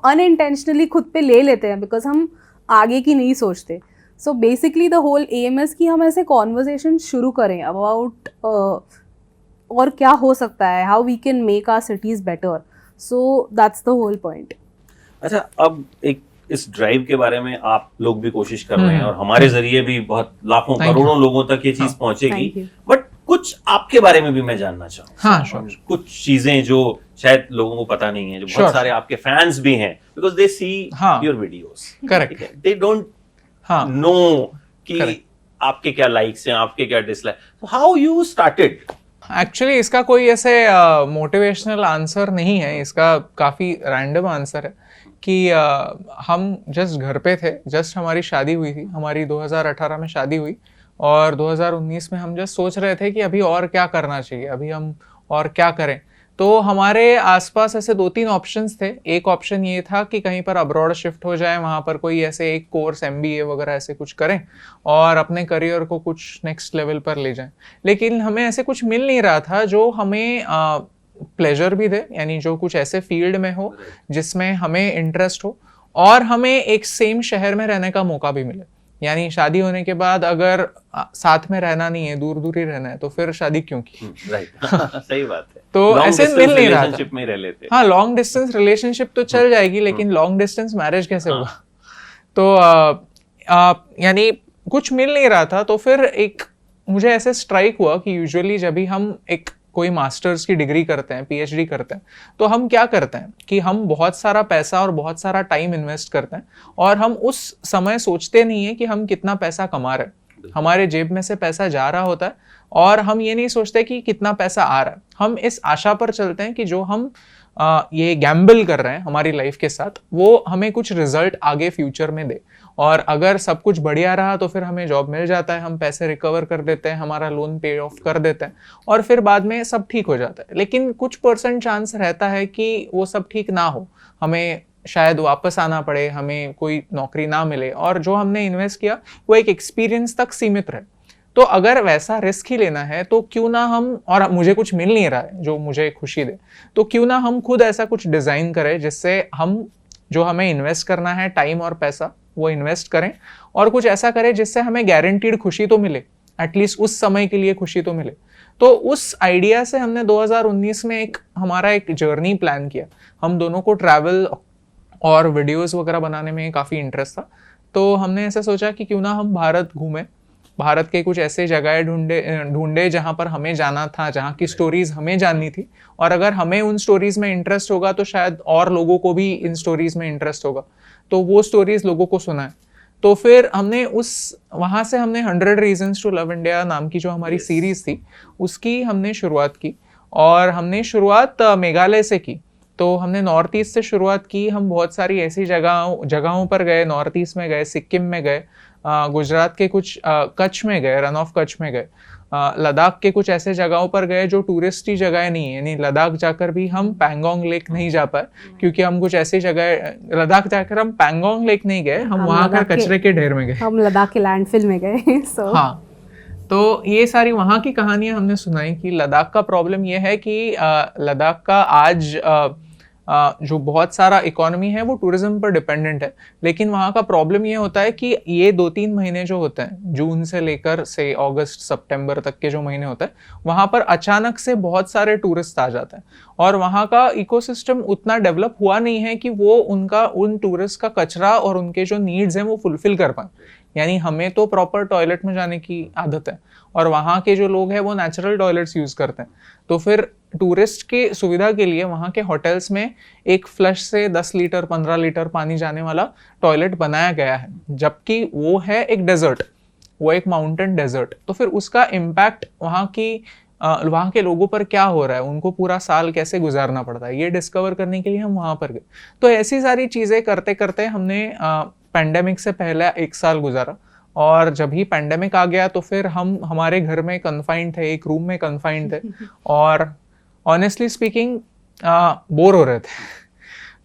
अनइंटेंशनली खुद पे ले लेते हैं बिकॉज हम आगे की नहीं सोचते। So basically the whole aim is कि हम ऐसे कॉन्वर्सेशन शुरू करें अबाउट और क्या हो सकता है, how we can make our cities better. So that's the whole point. अच्छा, अब एक इस ड्राइव के बारे में आप लोग भी कोशिश कर रहे हैं और हमारे जरिए भी बहुत लाखों करोड़ों लोगों तक ये चीज पहुंचेगी, बट कुछ आपके बारे में भी मैं जानना चाहूँगा। हाँ, कुछ चीजें जो शायद लोगों को पता नहीं है, जो बहुत सारे आपके फैंस भी हैं because they see your videos, correct, they don't know कि आपके क्या लाइक्स हैं, आपके क्या dislike, how you started. Actually इसका कोई ऐसे मोटिवेशनल आंसर नहीं है, इसका काफ़ी रैंडम आंसर है कि हम जस्ट घर पे थे, जस्ट हमारी शादी हुई थी, हमारी 2018 में शादी हुई और 2019 में हम जस्ट सोच रहे थे कि अभी और क्या करना चाहिए, अभी हम और क्या करें। तो हमारे आसपास ऐसे 2-3 ऑप्शंस थे। एक ऑप्शन ये था कि कहीं पर अब्रॉड शिफ्ट हो जाए, वहाँ पर कोई ऐसे एक कोर्स MBA वगैरह ऐसे कुछ करें और अपने करियर को कुछ नेक्स्ट लेवल पर ले जाएं। लेकिन हमें ऐसे कुछ मिल नहीं रहा था जो हमें प्लेजर भी दे, यानी जो कुछ ऐसे फील्ड में हो जिसमें हमें इंटरेस्ट हो और हमें एक सेम शहर में रहने का मौका भी मिले। यानी शादी होने के बाद अगर साथ में रहना नहीं है, दूर दूर ही रहना है, तो फिर शादी क्यों की। राइट सही बात है। तो ऐसे मिल नहीं रहा था। में रह लेते। हाँ, लॉन्ग डिस्टेंस रिलेशनशिप तो चल जाएगी, लेकिन लॉन्ग डिस्टेंस मैरिज कैसे होगा। तो यानी कुछ मिल नहीं रहा था। तो फिर एक मुझे ऐसे स्ट्राइक हुआ कि यूजुअली जब भी हम एक कोई मास्टर्स की डिग्री करते हैं, PhD करते हैं, तो हम क्या करते हैं कि हम बहुत सारा पैसा और बहुत सारा टाइम इन्वेस्ट करते हैं और हम उस समय सोचते नहीं है कि हम कितना पैसा कमा रहे हैं। हमारे जेब में से पैसा जा रहा होता है और हम ये नहीं सोचते कि कितना पैसा आ रहा है। हम इस आशा पर चलते हैं कि जो हम ये गैम्बल कर रहे हैं हमारी लाइफ के साथ, वो हमें कुछ रिजल्ट आगे फ्यूचर में दे। और अगर सब कुछ बढ़िया रहा तो फिर हमें जॉब मिल जाता है, हम पैसे रिकवर कर देते हैं, हमारा लोन पे ऑफ कर देते हैं और फिर बाद में सब ठीक हो जाता है। लेकिन कुछ % चांस रहता है कि वो सब ठीक ना हो, हमें शायद वापस आना पड़े, हमें कोई नौकरी ना मिले और जो हमने इन्वेस्ट किया वो एक एक्सपीरियंस तक सीमित रहे। तो अगर वैसा रिस्क ही लेना है तो क्यों ना हम, और मुझे कुछ मिल नहीं रहा है जो मुझे खुशी दे, तो क्यों ना हम खुद ऐसा कुछ डिज़ाइन करें जिससे हम जो हमें इन्वेस्ट करना है टाइम और पैसा वो इन्वेस्ट करें और कुछ ऐसा करें जिससे हमें गारंटीड खुशी तो मिले, एटलीस्ट उस समय के लिए खुशी तो मिले। तो उस आइडिया से हमने 2019 में हमारा एक जर्नी प्लान किया। हम दोनों को ट्रैवल और वीडियोस वगैरह बनाने में काफ़ी इंटरेस्ट था, तो हमने ऐसा सोचा कि क्यों ना हम भारत घूमें, भारत के कुछ ऐसे जगह ढूंढे जहाँ पर हमें जाना था, जहाँ की स्टोरीज हमें जाननी थी, और अगर हमें उन स्टोरीज में इंटरेस्ट होगा तो शायद और लोगों को भी इन स्टोरीज में इंटरेस्ट होगा, तो वो स्टोरीज लोगों को सुनाएं। तो फिर हमने वहाँ से हमने 100 रीजन्स टू लव इंडिया नाम की जो हमारी सीरीज थी उसकी हमने शुरुआत की, और हमने शुरुआत मेघालय से की। तो हमने नॉर्थ ईस्ट से शुरुआत की। हम बहुत सारी ऐसी जगहों पर गए, नॉर्थ ईस्ट में गए, सिक्किम में गए, गुजरात के कुछ कच्छ में गए, रन ऑफ कच्छ में गए, लद्दाख के कुछ ऐसे जगहों पर गए जो टूरिस्टी जगह नहीं है। यानी लद्दाख जाकर भी हम पैंगोंग लेक नहीं जा पाए क्योंकि हम कुछ ऐसी जगह, लद्दाख जाकर हम पैंगोंग लेक नहीं गए, हम वहाँ का कचरे के ढेर में गए, हम लद्दाख के लैंडफिल में गए। हाँ, तो ये सारी वहाँ की कहानियां हमने सुनाई कि लद्दाख का प्रॉब्लम ये है कि लद्दाख का आज जो बहुत सारा इकोनॉमी है वो टूरिज्म पर डिपेंडेंट है, लेकिन वहाँ का प्रॉब्लम ये होता है कि ये 2-3 महीने जो होते हैं, जून से लेकर से अगस्त सितंबर तक के जो महीने होते हैं, वहाँ पर अचानक से बहुत सारे टूरिस्ट आ जाते हैं, और वहाँ का इकोसिस्टम उतना डेवलप हुआ नहीं है कि वो उन टूरिस्ट का कचरा और उनके जो नीड्स हैं वो फुलफिल कर पाए। यानी हमें तो प्रॉपर टॉयलेट में जाने की आदत है, और वहाँ के जो लोग हैं वो नेचुरल टॉयलेट्स यूज़ करते हैं। तो फिर टूरिस्ट की सुविधा के लिए वहाँ के होटल्स में एक फ्लश से 10 लीटर 15 लीटर पानी जाने वाला टॉयलेट बनाया गया है, जबकि वो है एक डेजर्ट, वो एक माउंटेन डेजर्ट। तो फिर उसका इम्पैक्ट वहाँ के लोगों पर क्या हो रहा है, उनको पूरा साल कैसे गुजारना पड़ता है, ये डिस्कवर करने के लिए हम वहाँ पर गए। तो ऐसी सारी चीज़ें करते करते हमने पैंडेमिक से पहले 1 साल गुजारा, और जब ही पैंडेमिक आ गया तो फिर हम हमारे घर में कन्फाइंड थे, एक रूम में कन्फाइंड थे, और ऑनेस्टली स्पीकिंग बोर हो रहे थे।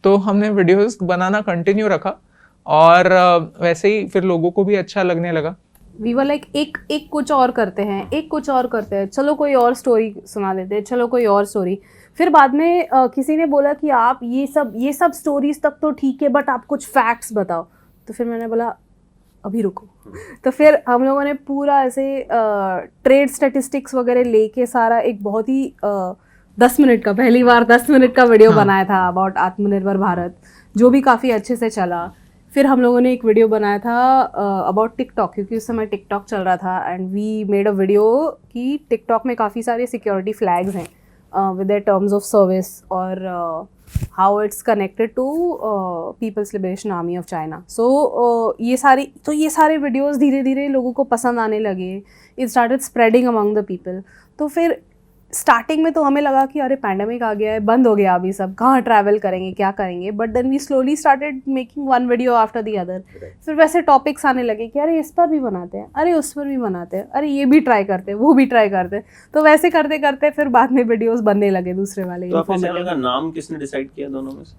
तो हमने वीडियोस बनाना कंटिन्यू रखा, और वैसे ही फिर लोगों को भी अच्छा लगने लगा। वी वर लाइक एक कुछ और करते हैं, एक कुछ और करते हैं, चलो कोई और स्टोरी सुना देते हैं, चलो कोई और स्टोरी। फिर बाद में किसी ने बोला कि आप ये सब स्टोरीज तक तो ठीक है, बट आप कुछ फैक्ट्स बताओ। तो फिर मैंने बोला अभी रुको। तो फिर हम लोगों ने पूरा ऐसे ट्रेड स्टैटिस्टिक्स वगैरह लेके सारा एक बहुत ही 10 मिनट का, पहली बार 10 मिनट का वीडियो बनाया था अबाउट आत्मनिर्भर भारत, जो भी काफ़ी अच्छे से चला। फिर हम लोगों ने एक वीडियो बनाया था अबाउट टिकटॉक, क्योंकि उस समय टिकटॉक चल रहा था, and we made a video कि टिकटॉक में काफ़ी सारे सिक्योरिटी फ्लैग्स हैं with their terms of service, और how it's connected to People's Liberation Army of China. So ये सारे वीडियोस धीरे धीरे लोगों को पसंद आने लगे। It started spreading among the people. तो फिर स्टार्टिंग में तो हमें लगा कि अरे पैंडेमिक आ गया है, बंद हो गया अभी सब, कहाँ ट्रैवल करेंगे, क्या करेंगे, but then we slowly started making one video after the other. फिर वैसे टॉपिक्स आने लगे कि अरे इस पर भी बनाते हैं, अरे उस पर भी बनाते हैं, अरे ये भी ट्राई करते हैं, वो भी ट्राई करते हैं। तो वैसे करते करते फिर बाद में वीडियोस बनने लगे दूसरे वाले। तो आपके चैनल का नाम किसने डिसाइड किया दोनों में से?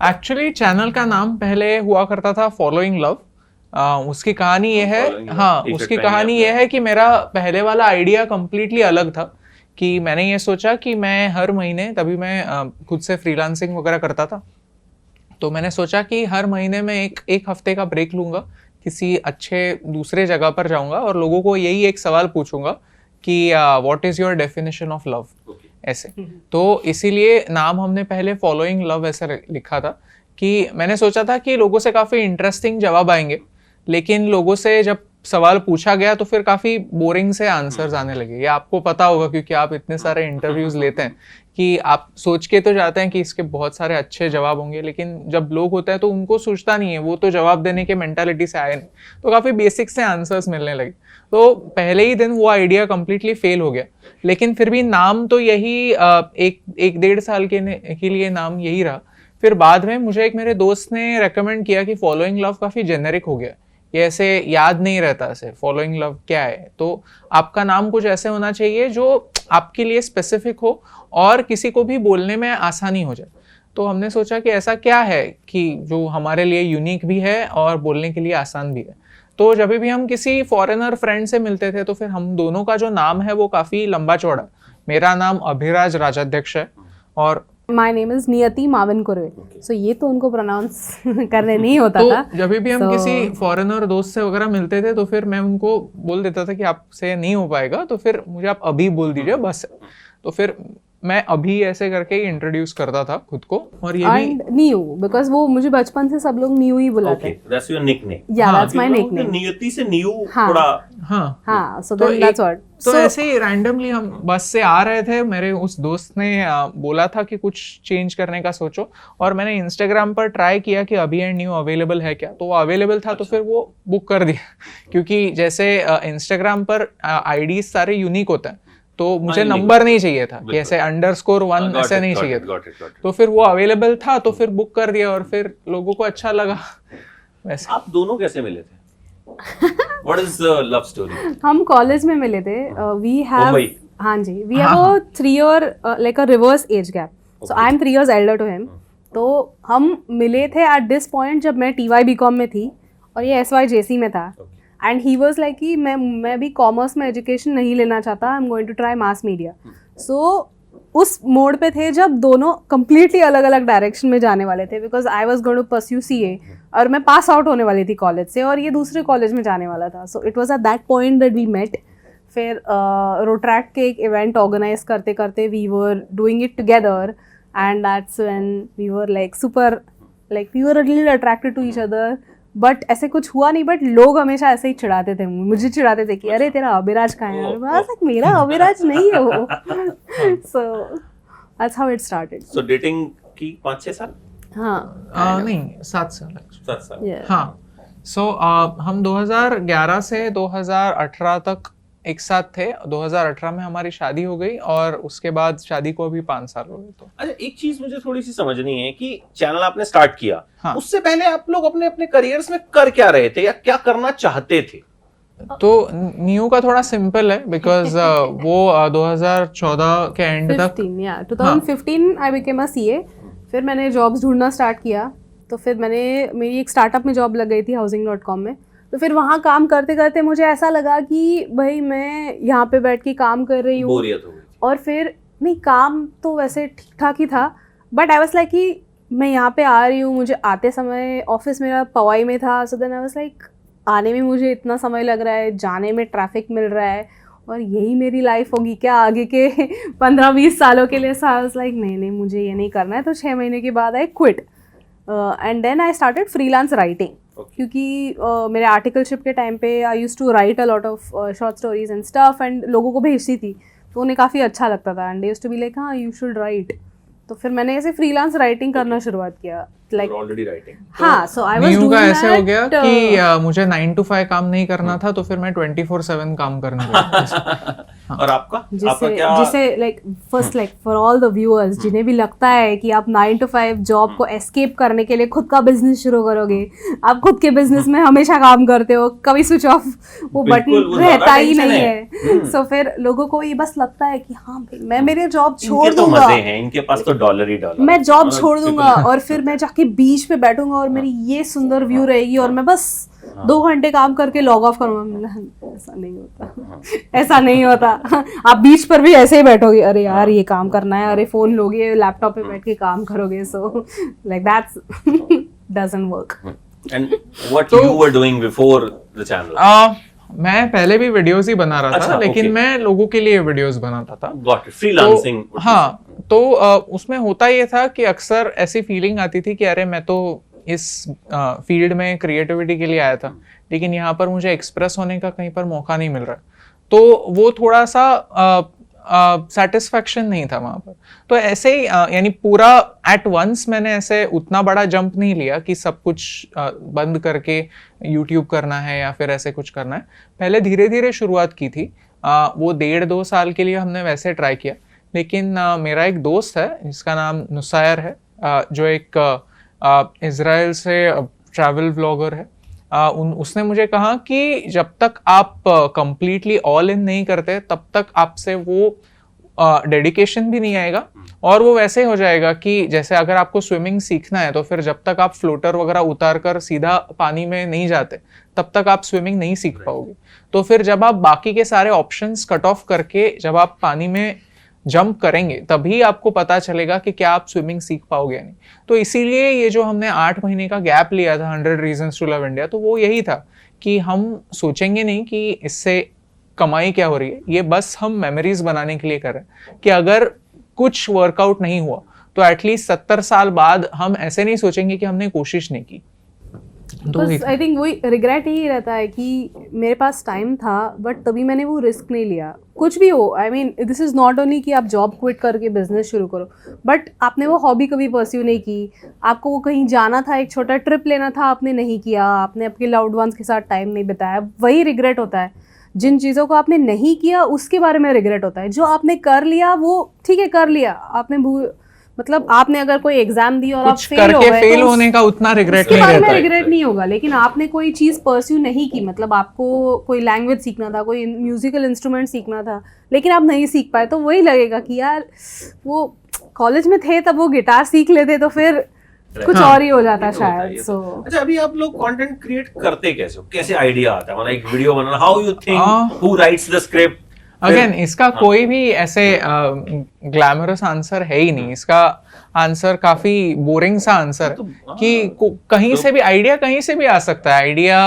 एक्चुअली चैनल का नाम पहले हुआ करता था फॉलोइंग लव। उसकी कहानी ये है, हाँ, उसकी कहानी ये है कि मेरा पहले वाला आइडिया कंप्लीटली अलग था, कि मैंने ये सोचा कि मैं हर महीने, तभी मैं खुद से फ्रीलांसिंग वगैरह करता था, तो मैंने सोचा कि हर महीने में एक हफ्ते का ब्रेक लूँगा, किसी अच्छे दूसरे जगह पर जाऊँगा और लोगों को यही एक सवाल पूछूंगा कि what is your definition of love, ऐसे। तो इसीलिए नाम हमने पहले फॉलोइंग लव ऐसे लिखा था, कि मैंने सोचा था कि लोगों से काफ़ी इंटरेस्टिंग जवाब आएंगे, लेकिन लोगों से जब सवाल पूछा गया तो फिर काफ़ी बोरिंग से आंसर्स आने लगे। ये आपको पता होगा क्योंकि आप इतने सारे इंटरव्यूज़ लेते हैं कि आप सोच के तो जाते हैं कि इसके बहुत सारे अच्छे जवाब होंगे, लेकिन जब लोग होते हैं तो उनको सोचता नहीं है, वो तो जवाब देने के मेंटालिटी से आए नहीं, तो काफ़ी बेसिक से आंसर्स मिलने लगे। तो पहले ही दिन वो आइडिया कम्प्लीटली फेल हो गया, लेकिन फिर भी नाम तो यही 1-1.5 साल के लिए नाम यही रहा। फिर बाद में मुझे एक मेरे दोस्त ने रेकमेंड किया कि फॉलोइंग लव काफ़ी जेनेरिक हो गया, ये ऐसे याद नहीं रहता ऐसे फॉलोइंग लव क्या है, तो आपका नाम कुछ ऐसे होना चाहिए जो आपके लिए स्पेसिफिक हो और किसी को भी बोलने में आसानी हो जाए। तो हमने सोचा कि ऐसा क्या है कि जो हमारे लिए यूनिक भी है और बोलने के लिए आसान भी है। तो जब भी हम किसी फॉरेनर फ्रेंड से मिलते थे तो फिर हम दोनों का जो नाम है वो काफ़ी लंबा चौड़ा। मेरा नाम अभिराज राजाध्यक्ष है और माय नेम इज नियति माविन कुर्वे। सो ये तो उनको प्रोनाउंस करने नहीं होता तो था। जब भी हम So- किसी फॉरेनर दोस्त से वगैरह मिलते थे तो फिर मैं उनको बोल देता था कि आपसे नहीं हो पाएगा, तो फिर मुझे आप अभी बोल दीजिए बस। तो फिर मैं अभी ऐसे करके ही इंट्रोड्यूस करता था खुद को। और ये भी एंड न्यू, बिकॉज वो मुझे बचपन से सब लोग न्यू ही बुलाते ओके, हैं। That's your nickname. या हाँ, दैट्स माय निकनेम। नियति से न्यू हाँ। थोड़ा हाँ, सो तो दैट्स व्हाट। तो ऐसे ही रैंडमली हम बस से आ रहे थे, मेरे उस दोस्त ने बोला था कि कुछ चेंज करने का सोचो, और मैंने इंस्टाग्राम पर ट्राई किया कि अभी एंड न्यू अवेलेबल है क्या, तो वो अवेलेबल था। तो फिर वो बुक कर दिया, क्योंकि जैसे इंस्टाग्राम पर आईडी सारे यूनिक होते हैं, तो मुझे unique नंबर नहीं चाहिए था कि बिल्कुल। ऐसे _1 Got ऐसे it, नहीं got चाहिए it, था। got it, got it. तो फिर वो अवेलेबल था तो फिर बुक कर दिया, और फिर लोगों को अच्छा लगा वैसे। आप दोनों कैसे मिले थे? What is the love story? हम कॉलेज में मिले थे। We have, Mumbai. हाँ जी, we have a 3 year like a reverse age gap. So I am 3 years elder to him. तो हम मिले थे एट दिस पॉइंट जब मैं TY BCom में थी और ये SYJC में था। एंड ही वॉज लाइक कि मैं भी कॉमर्स में एजुकेशन नहीं लेना चाहता, I am going to try mass media. So उस मोड पे थे जब दोनों कंप्लीटली अलग अलग डायरेक्शन में जाने वाले थे, because I was going to pursue CA और मैं पास आउट होने वाली थी कॉलेज से और ये दूसरे कॉलेज में जाने वाला था। So it was at that point that we met. फिर रोट्रैक्ट के एक इवेंट ऑर्गेनाइज करते करते we were doing it together, and that's when we were like super, like we were a little attracted to each other. But ऐसे कुछ हुआ नहीं, but लोग हमेशा ऐसे ही चिढ़ाते थे, मुझे चिढ़ाते थे कि अरे तेरा अभिराज कहाँ है। मैं like, मेरा अभिराज नहीं है वो। So that's how it started. So dating की 5-6 साल? हाँ, नहीं 7 साल। 7 साल। yeah. हाँ, सो हम 2011 से 2018 तक एक साथ थे। 2018 में हमारी शादी हो गई और उसके बाद शादी को अभी 5 साल हो गए। तो अच्छा, एक चीज मुझे थोड़ी सी समझनी है कि चैनल आपने स्टार्ट किया, हाँ। उससे पहले आप लोग अपने अपने करियर्स में कर क्या रहे थे या क्या करना चाहते थे? तो न्यू का थोड़ा सिंपल है, बिकॉज वो 2014 के एंड तक 15, yeah, 2015 I became a CA। फिर मैंने जॉब्स ढूंढना स्टार्ट किया। तो फिर मेरी एक स्टार्टअप में जॉब लग गई थी housing.com में। तो फिर वहाँ काम करते करते मुझे ऐसा लगा कि भाई मैं यहाँ पे बैठ के काम कर रही हूँ, बोरियत हो गई। और फिर नहीं, काम तो वैसे ठीक ठाक ही था, बट आई वाज लाइक कि मैं यहाँ पे आ रही हूँ, मुझे आते समय ऑफिस मेरा पवाई में था। So then I was like आने में मुझे इतना समय लग रहा है, जाने में ट्रैफिक मिल रहा है, और यही मेरी लाइफ होगी क्या आगे के 15-20 सालों के लिए। सो आई वाज लाइक नहीं, मुझे ये नहीं करना है। तो 6 महीने के बाद I quit and then I started freelance writing. क्योंकि मेरे आर्टिकलशिप के टाइम पे I used to write a lot of short stories and stuff, and लोगों को भेजती थी, तो उन्हें काफ़ी अच्छा लगता था, and they used to be like हाँ यू शुड राइट। तो फिर मैंने ऐसे फ्रीलांस राइटिंग करना शुरुआत किया, लाइक ऑलरेडी राइटिंग। हाँ। सो आई वाज न्यू डूइंग का ऐसे हो गया दैट कि मुझे 9 to 5 काम नहीं करना था, तो फिर मैं 24/7 काम करने लगा। और आपका क्या? जिसे like first, like for all the viewers जिन्हें भी लगता है कि आप 9 to 5 जॉब को एस्केप करने के लिए खुद का बिजनेस शुरू करोगे, आप खुद के बिजनेस में हमेशा काम करते हो, कभी स्विच ऑफ वो बिल्कुल, बटन वो रहता ज्यादा ही tension नहीं है। है। सो फिर लोगों को ये बस लगता है कि हाँ भाई मैं मेरे जॉब छोड़ इनके तो दूंगा, मजे हैं, इनके पास तो डॉलर ही डॉलर। मैं जॉब छोड़ दूंगा और फिर मैं जाके बीच पे बैठूंगा और मेरी ये सुंदर व्यू रहेगी और मैं बस 2 घंटे काम करके लॉग ऑफ करूंगा। ऐसा नहीं होता, ऐसा नहीं होता। आप बीच पर भी ऐसे ही बैठोगे, अरे यार ये काम करना है, अरे फोन लोगे, लैपटॉप पे बैठ के काम करोगे। So like that's doesn't work. And what you were doing before the channel? मैं पहले भी वीडियोस ही बना रहा था, अच्छा, लेकिन okay. मैं लोगों के लिए वीडियोस बनाता था। Got it, freelancing. हाँ, तो उसमें होता ये था कि अक्सर ऐसी फीलिंग आती थी कि अरे मैं तो इस फील्ड में क्रिएटिविटी के लिए आया था, लेकिन यहाँ पर मुझे एक्सप्रेस होने का कहीं पर मौका नहीं मिल रहा। तो वो थोड़ा सा सेटिस्फैक्शन नहीं था वहाँ पर। तो ऐसे ही यानी पूरा एट वंस मैंने ऐसे उतना बड़ा जंप नहीं लिया कि सब कुछ बंद करके यूट्यूब करना है या फिर ऐसे कुछ करना है। पहले धीरे धीरे शुरुआत की थी। वो 1.5-2 साल के लिए हमने वैसे ट्राई किया, लेकिन मेरा एक दोस्त है जिसका नाम नुसायर है, जो एक इज़राइल से ट्रैवल व्लॉगर है। उसने मुझे कहा कि जब तक आप कंप्लीटली ऑल इन नहीं करते तब तक आपसे वो डेडिकेशन भी नहीं आएगा, और वो वैसे हो जाएगा कि जैसे अगर आपको स्विमिंग सीखना है तो फिर जब तक आप फ्लोटर वगैरह उतार कर सीधा पानी में नहीं जाते तब तक आप स्विमिंग नहीं सीख पाओगे। तो फिर जब आप बाकी के सारे ऑप्शंस कट ऑफ करके जब आप पानी में जंप करेंगे तभी आपको पता चलेगा कि क्या आप स्विमिंग सीख पाओगे या नहीं। तो इसीलिए ये जो हमने 8 महीने का गैप लिया था 100 रीजंस टू लव इंडिया, तो वो यही था कि हम सोचेंगे नहीं कि इससे कमाई क्या हो रही है, ये बस हम मेमोरीज बनाने के लिए कर रहे हैं कि अगर कुछ वर्कआउट नहीं हुआ तो एटलीस्ट 70 साल बाद हम ऐसे नहीं सोचेंगे कि हमने कोशिश नहीं की। तो आई थिंक वही रिग्रेट यही रहता है कि मेरे पास टाइम था बट तभी मैंने वो रिस्क नहीं लिया। कुछ भी हो, I mean this is not only कि आप जॉब क्विट करके बिजनेस शुरू करो, बट आपने वो हॉबी कभी परस्यू नहीं की, आपको वो कहीं जाना था, एक छोटा ट्रिप लेना था, आपने नहीं किया, आपने आपके लव्ड वंस के साथ टाइम नहीं बिताया, वही रिग्रेट होता है। जिन चीज़ों को आपने नहीं किया उसके बारे में रिग्रेट होता है। जो आपने कर लिया वो ठीक है, कर लिया आपने, मतलब आपने अगर कोई एग्जाम दी और आप फेल हो गए फेल होने का उतना रिग्रेट नहीं रहता है, रिग्रेट नहीं होगा। लेकिन आपने कोई चीज़ परस्यू नहीं की, मतलब आपको कोई लैंग्वेज सीखना था, कोई म्यूजिकल इंस्ट्रूमेंट सीखना था, लेकिन आप नहीं सीख पाए, तो वही लगेगा कि यार वो कॉलेज में थे तब वो गिटार सीख लेते तो फिर कुछ और ही हो जाता शायद। सो अच्छा, अभी आप लोग कंटेंट क्रिएट करते कैसे हो, कैसे आइडिया आता है, मतलब एक video banana, how you think, who rights the script? Again इसका कोई भी ऐसे ग्लैमरस आंसर है ही नहीं। इसका आंसर काफी बोरिंग सा आंसर है कि कहीं से भी आइडिया कहीं से भी आ सकता है। आइडिया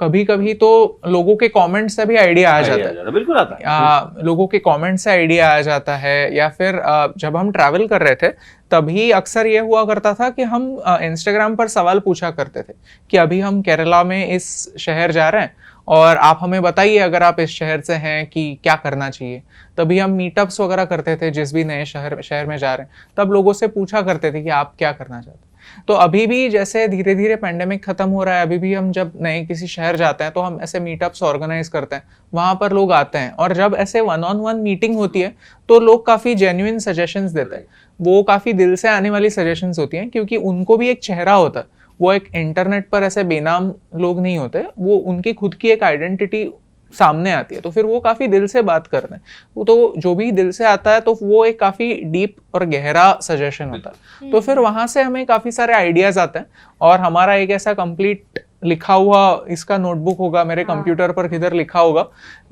कभी कभी तो लोगों के कमेंट से भी आइडिया आ जाता है, बिल्कुल आता है। लोगों के कमेंट से आइडिया आ जाता है, या फिर जब हम ट्रैवल कर रहे थे तभी अक्सर ये हुआ करता था कि हम इंस्टाग्राम पर सवाल पूछा करते थे कि अभी हम केरला में इस शहर जा रहे हैं और आप हमें बताइए अगर आप इस शहर से हैं कि क्या करना चाहिए। तभी हम मीटअप्स वगैरह करते थे, जिस भी नए शहर में जा रहे हैं तब लोगों से पूछा करते थे कि आप क्या करना चाहते हैं। तो अभी भी जैसे धीरे धीरे पेंडेमिक खत्म हो रहा है, अभी भी हम जब नए किसी शहर जाते हैं तो हम ऐसे मीटअप्स ऑर्गेनाइज करते हैं, वहाँ पर लोग आते हैं और जब ऐसे 1-on-1 मीटिंग होती है तो लोग काफ़ी जेन्युइन सजेशंस देते हैं। वो काफ़ी दिल से आने वाली सजेशंस होती हैं क्योंकि उनको भी एक चेहरा होता है, वो एक इंटरनेट पर ऐसे बेनाम लोग नहीं होते, वो उनकी खुद की एक आइडेंटिटी सामने आती है, तो फिर वो काफ़ी दिल से बात करते हैं। तो जो भी दिल से आता है तो वो एक काफ़ी डीप और गहरा सजेशन होता है। तो फिर वहाँ से हमें काफ़ी सारे आइडियाज़ आते हैं और हमारा एक ऐसा कंप्लीट लिखा हुआ इसका नोटबुक होगा मेरे कंप्यूटर पर, किधर लिखा होगा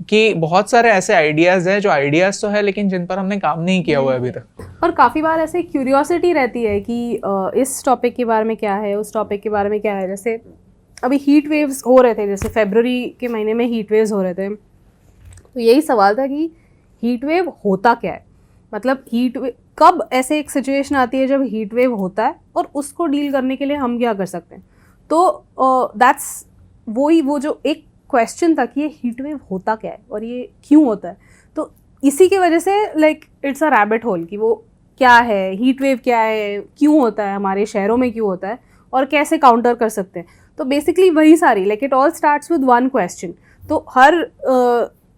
कि बहुत सारे ऐसे आइडियाज़ हैं जो आइडियाज़ तो है लेकिन जिन पर हमने काम नहीं किया हुआ है अभी तक। और काफ़ी बार ऐसे क्यूरियोसिटी रहती है कि इस टॉपिक के बारे में क्या है, उस टॉपिक के बारे में क्या है। जैसे अभी हीट वेव्स हो रहे थे, जैसे फरवरी के महीने में हीट वेव्स हो रहे थे, तो यही सवाल था कि हीट वेव होता क्या है, मतलब हीट वेव कब ऐसे एक सिचुएशन आती है जब हीट वेव होता है और उसको डील करने के लिए हम क्या कर सकते हैं। तो दैट्स वो जो एक क्वेश्चन था कि ये हीट वेव होता क्या है और ये क्यों होता है। तो इसी की वजह से like it's a rabbit hole कि वो क्या है, हीट वेव क्या है, क्यों होता है, हमारे शहरों में क्यों होता है और कैसे काउंटर कर सकते हैं। तो बेसिकली वही सारी, like it all starts with one question. तो हर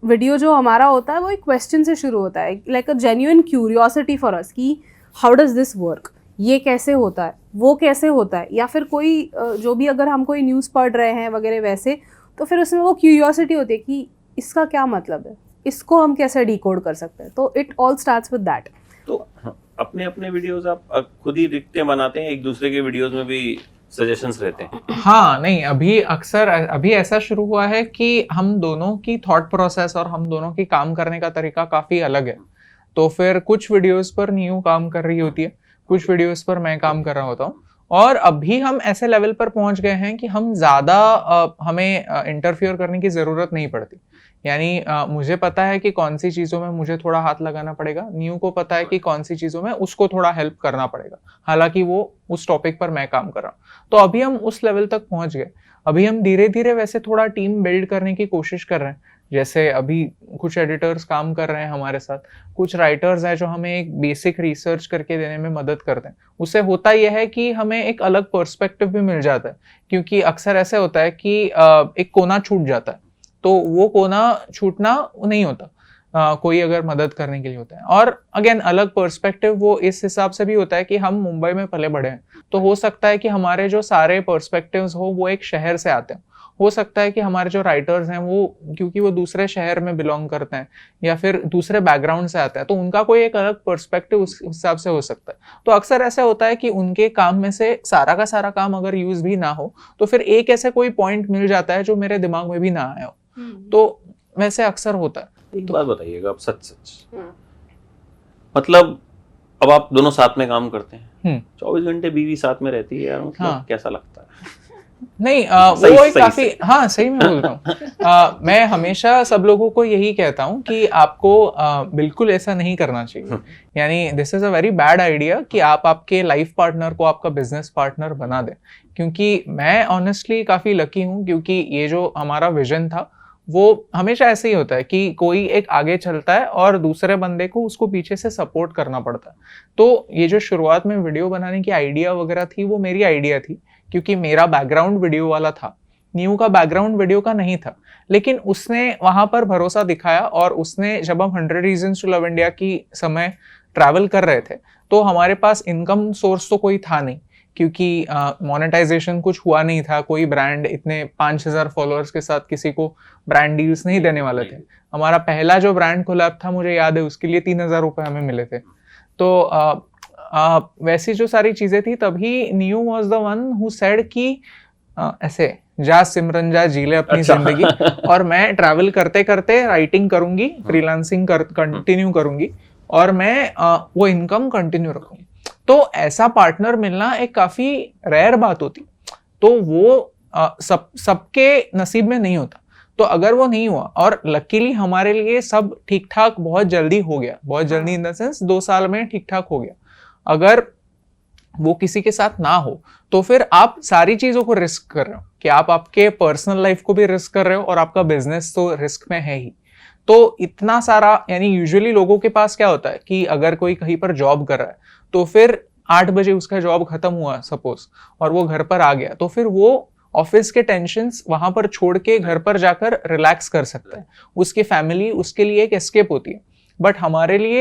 वीडियो जो हमारा होता है वो एक क्वेश्चन से शुरू होता है, like a genuine curiosity for us कि हाउ डज दिस वर्क, ये कैसे होता है, वो कैसे होता है, या फिर कोई जो भी अगर हम कोई न्यूज़ पढ़ रहे हैं वगैरह वैसे, तो फिर उसमें वो क्यूरियोसिटी होती है कि इसका क्या मतलब है, इसको हम कैसे डिकोड कर सकते हैं। तो it all starts with that. तो अपने अपने वीडियोस आप खुद ही लिखते बनाते हैं, एक दूसरे के वीडियोस में भी सजेशंस रहते हैं? हाँ, नहीं, अभी ऐसा शुरू हुआ है कि हम दोनों की थॉट प्रोसेस और हम दोनों की काम करने का तरीका काफ़ी अलग है। तो फिर कुछ वीडियोस पर न्यू काम कर रही होती है, कुछ वीडियोस पर मैं काम कर रहा होता हूँ, और अभी हम ऐसे लेवल पर पहुंच गए हैं कि हम ज़्यादा हमें इंटरफियर करने की ज़रूरत नहीं पड़ती। यानी मुझे पता है कि कौन सी चीज़ों में मुझे थोड़ा हाथ लगाना पड़ेगा, न्यू को पता है कि कौन सी चीज़ों में उसको थोड़ा हेल्प करना पड़ेगा, हालांकि वो उस टॉपिक पर मैं काम कर रहा हूँ। तो अभी हम उस लेवल तक पहुंच गए। अभी हम धीरे धीरे वैसे थोड़ा टीम बिल्ड करने की कोशिश कर रहे हैं। जैसे अभी कुछ एडिटर्स काम कर रहे हैं हमारे साथ, कुछ राइटर्स हैं जो हमें एक बेसिक रिसर्च करके देने में मदद करते हैं। उससे होता यह है कि हमें एक अलग पर्सपेक्टिव भी मिल जाता है, क्योंकि अक्सर ऐसे होता है कि एक कोना छूट जाता है, तो वो कोना छूटना नहीं होता, कोई अगर मदद करने के लिए होता है। और अगेन अलग पर्सपेक्टिव वो इस हिसाब से भी होता है कि हम मुंबई में पले बढ़े हैं, तो हो सकता है कि हमारे जो सारे पर्सपेक्टिव्स हो वो एक शहर से आते हैं। हो सकता है कि हमारे जो राइटर्स हैं वो क्योंकि वो दूसरे शहर में बिलोंग करते हैं या फिर दूसरे बैकग्राउंड से आते हैं, तो उनका कोई एक अलग पर्सपेक्टिव उस हिसाब से हो सकता है। तो अक्सर ऐसा होता है कि उनके काम में से सारा का सारा काम अगर यूज भी ना हो तो फिर एक ऐसे कोई पॉइंट मिल जाता है जो मेरे दिमाग में भी ना आया हो। तो वैसे अक्सर होता है। एक बात बताइएगा आप, सच मतलब अब आप दोनों साथ में काम करते हैं, 24 हम्म। घंटे बीवी साथ में रहती है यार, मतलब हाँ। कैसा लगता है? नहीं सही- वो एक सही- काफी सही। हाँ सही में बोल रहा हूँ। मैं हमेशा सब लोगों को यही कहता हूँ कि आपको बिल्कुल ऐसा नहीं करना चाहिए। यानी this is a very bad idea कि आप आपके लाइफ पार्टनर को आपका बिजनेस पार्टनर बना दें, क्योंकि मैं ऑनेस्टली काफी लकी हूँ, क्योंकि ये जो हमारा विजन था वो हमेशा ऐसे ही होता है कि कोई एक आगे चलता है और दूसरे बंदे को उसको पीछे से सपोर्ट करना पड़ता है। तो ये जो शुरुआत में वीडियो बनाने की आइडिया वगैरह थी वो मेरी आइडिया थी, क्योंकि मेरा बैकग्राउंड वीडियो वाला था, न्यू का बैकग्राउंड वीडियो का नहीं था। लेकिन उसने वहां पर भरोसा दिखाया, और उसने जब हम 100 रीजन्स टू लव इंडिया की समय ट्रैवल कर रहे थे तो हमारे पास इनकम सोर्स तो कोई था नहीं, क्योंकि मोनेटाइजेशन कुछ हुआ नहीं था, कोई ब्रांड इतने 5000 फॉलोअर्स के साथ किसी को ब्रांड डील्स नहीं देने वाले थे। हमारा पहला जो ब्रांड कोलैब था मुझे याद है उसके लिए 3000 रुपये हमें मिले थे। तो वैसी जो सारी चीजें थी तभी new was the one who said कि ऐसे जा सिमरन जा जी ले अपनी जिंदगी, और मैं ट्रैवल करते करते राइटिंग करूंगी, फ्रीलांसिंग कंटिन्यू करूंगी, और मैं वो इनकम कंटिन्यू रखूंगी। तो ऐसा पार्टनर मिलना एक काफी रेयर बात होती, तो वो सबके नसीब में नहीं होता। तो अगर वो नहीं हुआ, और लकीली हमारे लिए सब ठीक ठाक बहुत जल्दी हो गया, बहुत जल्दी इन द सेंस 2 साल में ठीक ठाक हो गया। अगर वो किसी के साथ ना हो तो फिर आप सारी चीजों को रिस्क कर रहे हो, कि आप आपके पर्सनल लाइफ को भी रिस्क कर रहे हो और आपका बिजनेस तो रिस्क में है ही। तो इतना सारा, यानी यूजुअली लोगों के पास क्या होता है कि अगर कोई कहीं पर जॉब कर रहा है तो फिर 8 बजे उसका जॉब खत्म हुआ सपोज, और वो घर पर आ गया, तो फिर वो ऑफिस के टेंशन्स वहां पर छोड़ के घर पर जाकर रिलैक्स कर सकता है। उसकी फैमिली उसके लिए एक एस्केप होती है। बट हमारे लिए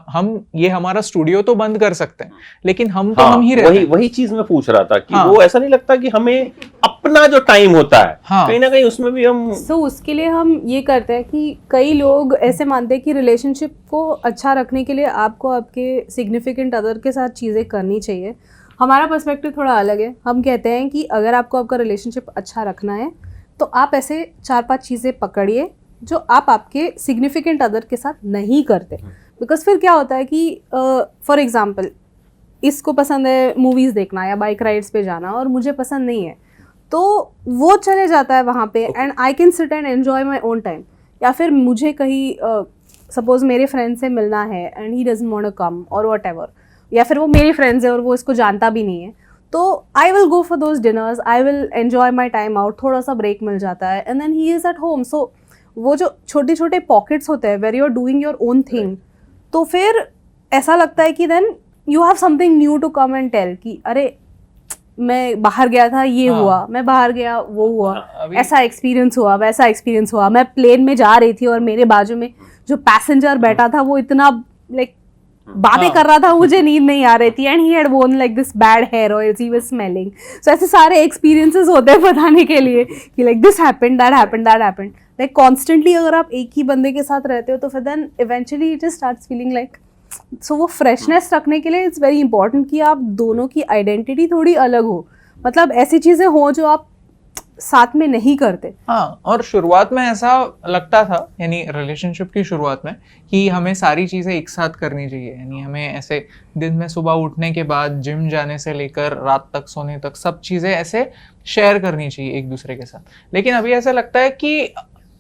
हम ये हमारा स्टूडियो तो बंद कर सकते हैं, लेकिन हम तो हम ही रहते हैं। वही चीज मैं पूछ रहा था कि हाँ। वो ऐसा नहीं लगता कि हमें अपना जो टाइम होता है हाँ। कहीं ना कहीं उसमें भी हम उसके लिए हम ये करते हैं कि कई लोग ऐसे मानते हैं कि रिलेशनशिप को अच्छा रखने के लिए आपको आपके सिग्निफिकेंट अदर के साथ चीज़ें करनी चाहिए। हमारा पर्सपेक्टिव थोड़ा अलग है। हम कहते हैं कि अगर आपको आपका रिलेशनशिप अच्छा रखना है तो आप ऐसे 4-5 चीज़ें पकड़िए जो आप आपके सिग्निफिकेंट अदर के साथ नहीं करते। बिकॉज फिर क्या होता है कि फॉर एग्जांपल इसको पसंद है मूवीज़ देखना या बाइक राइड्स पे जाना और मुझे पसंद नहीं है, तो वो चले जाता है वहाँ पे, and I can sit and enjoy my own time. या फिर मुझे कहीं सपोज मेरे फ्रेंड से मिलना है and he doesn't want to come और वट एवर, या फिर वो मेरी फ्रेंड्स है और वो इसको जानता भी नहीं है, तो I will go for those dinners, I will enjoy my time out, थोड़ा सा ब्रेक मिल जाता है, and then he is at home. So वो जो छोटे छोटे पॉकेट्स होते हैं where you are doing your own thing, तो फिर ऐसा लगता है कि then you have something new to come and tell कि अरे मैं बाहर गया था, ये हुआ, मैं बाहर गया, वो हुआ, ऐसा एक्सपीरियंस हुआ, वैसा एक्सपीरियंस हुआ, मैं प्लेन में जा रही थी और मेरे बाजू में जो पैसेंजर बैठा था वो इतना लाइक बातें कर रहा था, मुझे नींद नहीं आ रही थी, and he had worn like this bad hair oil, he was smelling. So ऐसे सारे एक्सपीरियंसेस होते हैं बताने के लिए कि like this happened, that happened, that happened. Like constantly अगर आप एक ही बंदे के साथ रहते हो तो फिर then eventually it just starts feeling like, so वो फ्रेशनेस रखने के लिए इट्स वेरी इंपॉर्टेंट कि आप दोनों की आइडेंटिटी थोड़ी अलग हो, मतलब ऐसी चीजें हो जो आप साथ में नहीं करते। हाँ, और शुरुआत में ऐसा लगता था, यानी रिलेशनशिप की शुरुआत में, कि हमें सारी चीज़ें एक साथ करनी चाहिए। यानी हमें ऐसे दिन में सुबह उठने के बाद जिम जाने से लेकर रात तक सोने तक सब चीज़ें ऐसे शेयर करनी चाहिए एक दूसरे के साथ। लेकिन अभी ऐसा लगता है कि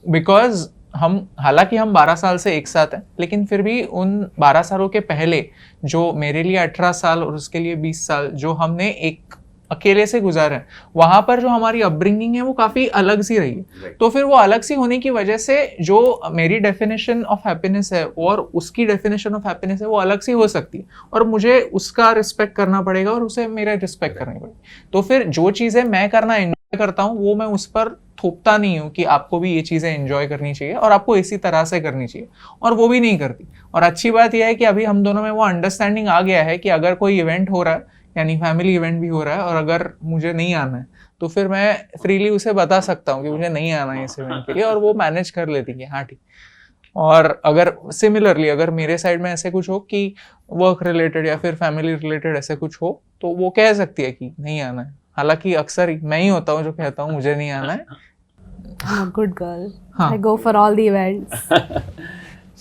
बिकॉज हालांकि हम 12 साल से एक साथ हैं, लेकिन फिर भी उन 12 सालों के पहले जो मेरे लिए 18 साल और उसके लिए 20 साल जो हमने एक अकेले से गुजारे हैं, वहां पर जो हमारी अपब्रिंगिंग है वो काफी अलग सी रही है। तो फिर वो अलग सी होने की वजह से जो मेरी डेफिनेशन ऑफ हैप्पीनेस है और उसकी डेफिनेशन ऑफ हैप्पीनेस है वो अलग सी हो सकती है, और मुझे उसका रिस्पेक्ट करना पड़ेगा और उसे मेरा रिस्पेक्ट करनी पड़ेगी। तो फिर जो चीजें मैं करना एंजॉय करता हूँ वो मैं उस पर थोपता नहीं हूँ कि आपको भी ये चीजें एंजॉय करनी चाहिए और आपको इसी तरह से करनी चाहिए, और वो भी नहीं करती। और अच्छी बात यह है कि अभी हम दोनों में वो अंडरस्टैंडिंग आ गया है कि अगर कोई इवेंट हो रहा है, यानी फैमिली इवेंट भी हो रहा है, और अगर मुझे नहीं आना है तो फिर मैं फ्रीली उसे बता सकता हूँ कि मुझे नहीं आना है इस इवेंट के लिए, और वो मैनेज कर लेती है, हाँ ठीक। और अगर सिमिलरली अगर मेरे साइड में ऐसे कुछ हो कि वर्क रिलेटेड या फिर फैमिली रिलेटेड ऐसे कुछ हो, तो वो कह सकती है कि नहीं आना है। हालांकि अक्सर मैं ही होता हूँ जो कहता हूँ मुझे नहीं आना है। I'm a good girl. हाँ। I go for all the events.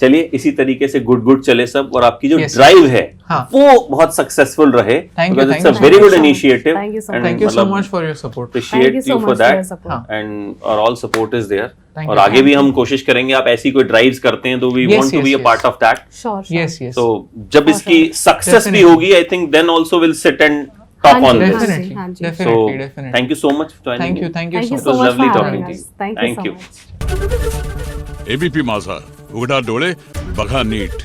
चलिए इसी तरीके से गुड चले सब, और आपकी जो Yes, ड्राइव है हाँ। वो बहुत सक्सेसफुल रहे, Thank you, because thank it's a you very so good much. initiative. Thank you so and much. Thank you so मतलब much for your support. appreciate you for that, support. हाँ। and our all support is there. Thank और you, आगे thank भी you. हम कोशिश करेंगे, आप ऐसी कोई ड्राइव्स करते हैं तो we Yes, want to yes, be a yes. part of that. Sure. Yes yes So जब इसकी सक्सेस भी Definitely. होगी, I think then also we'll sit and talk हाँ on जी, this. डेफिनेटली हाँ जी। So definitely definitely thank you so much for joining thank me. You Thank you It so was much lovely for talking having to us. you. Thank you so much. ABP माझा, उघडा डोळे बघा NEET.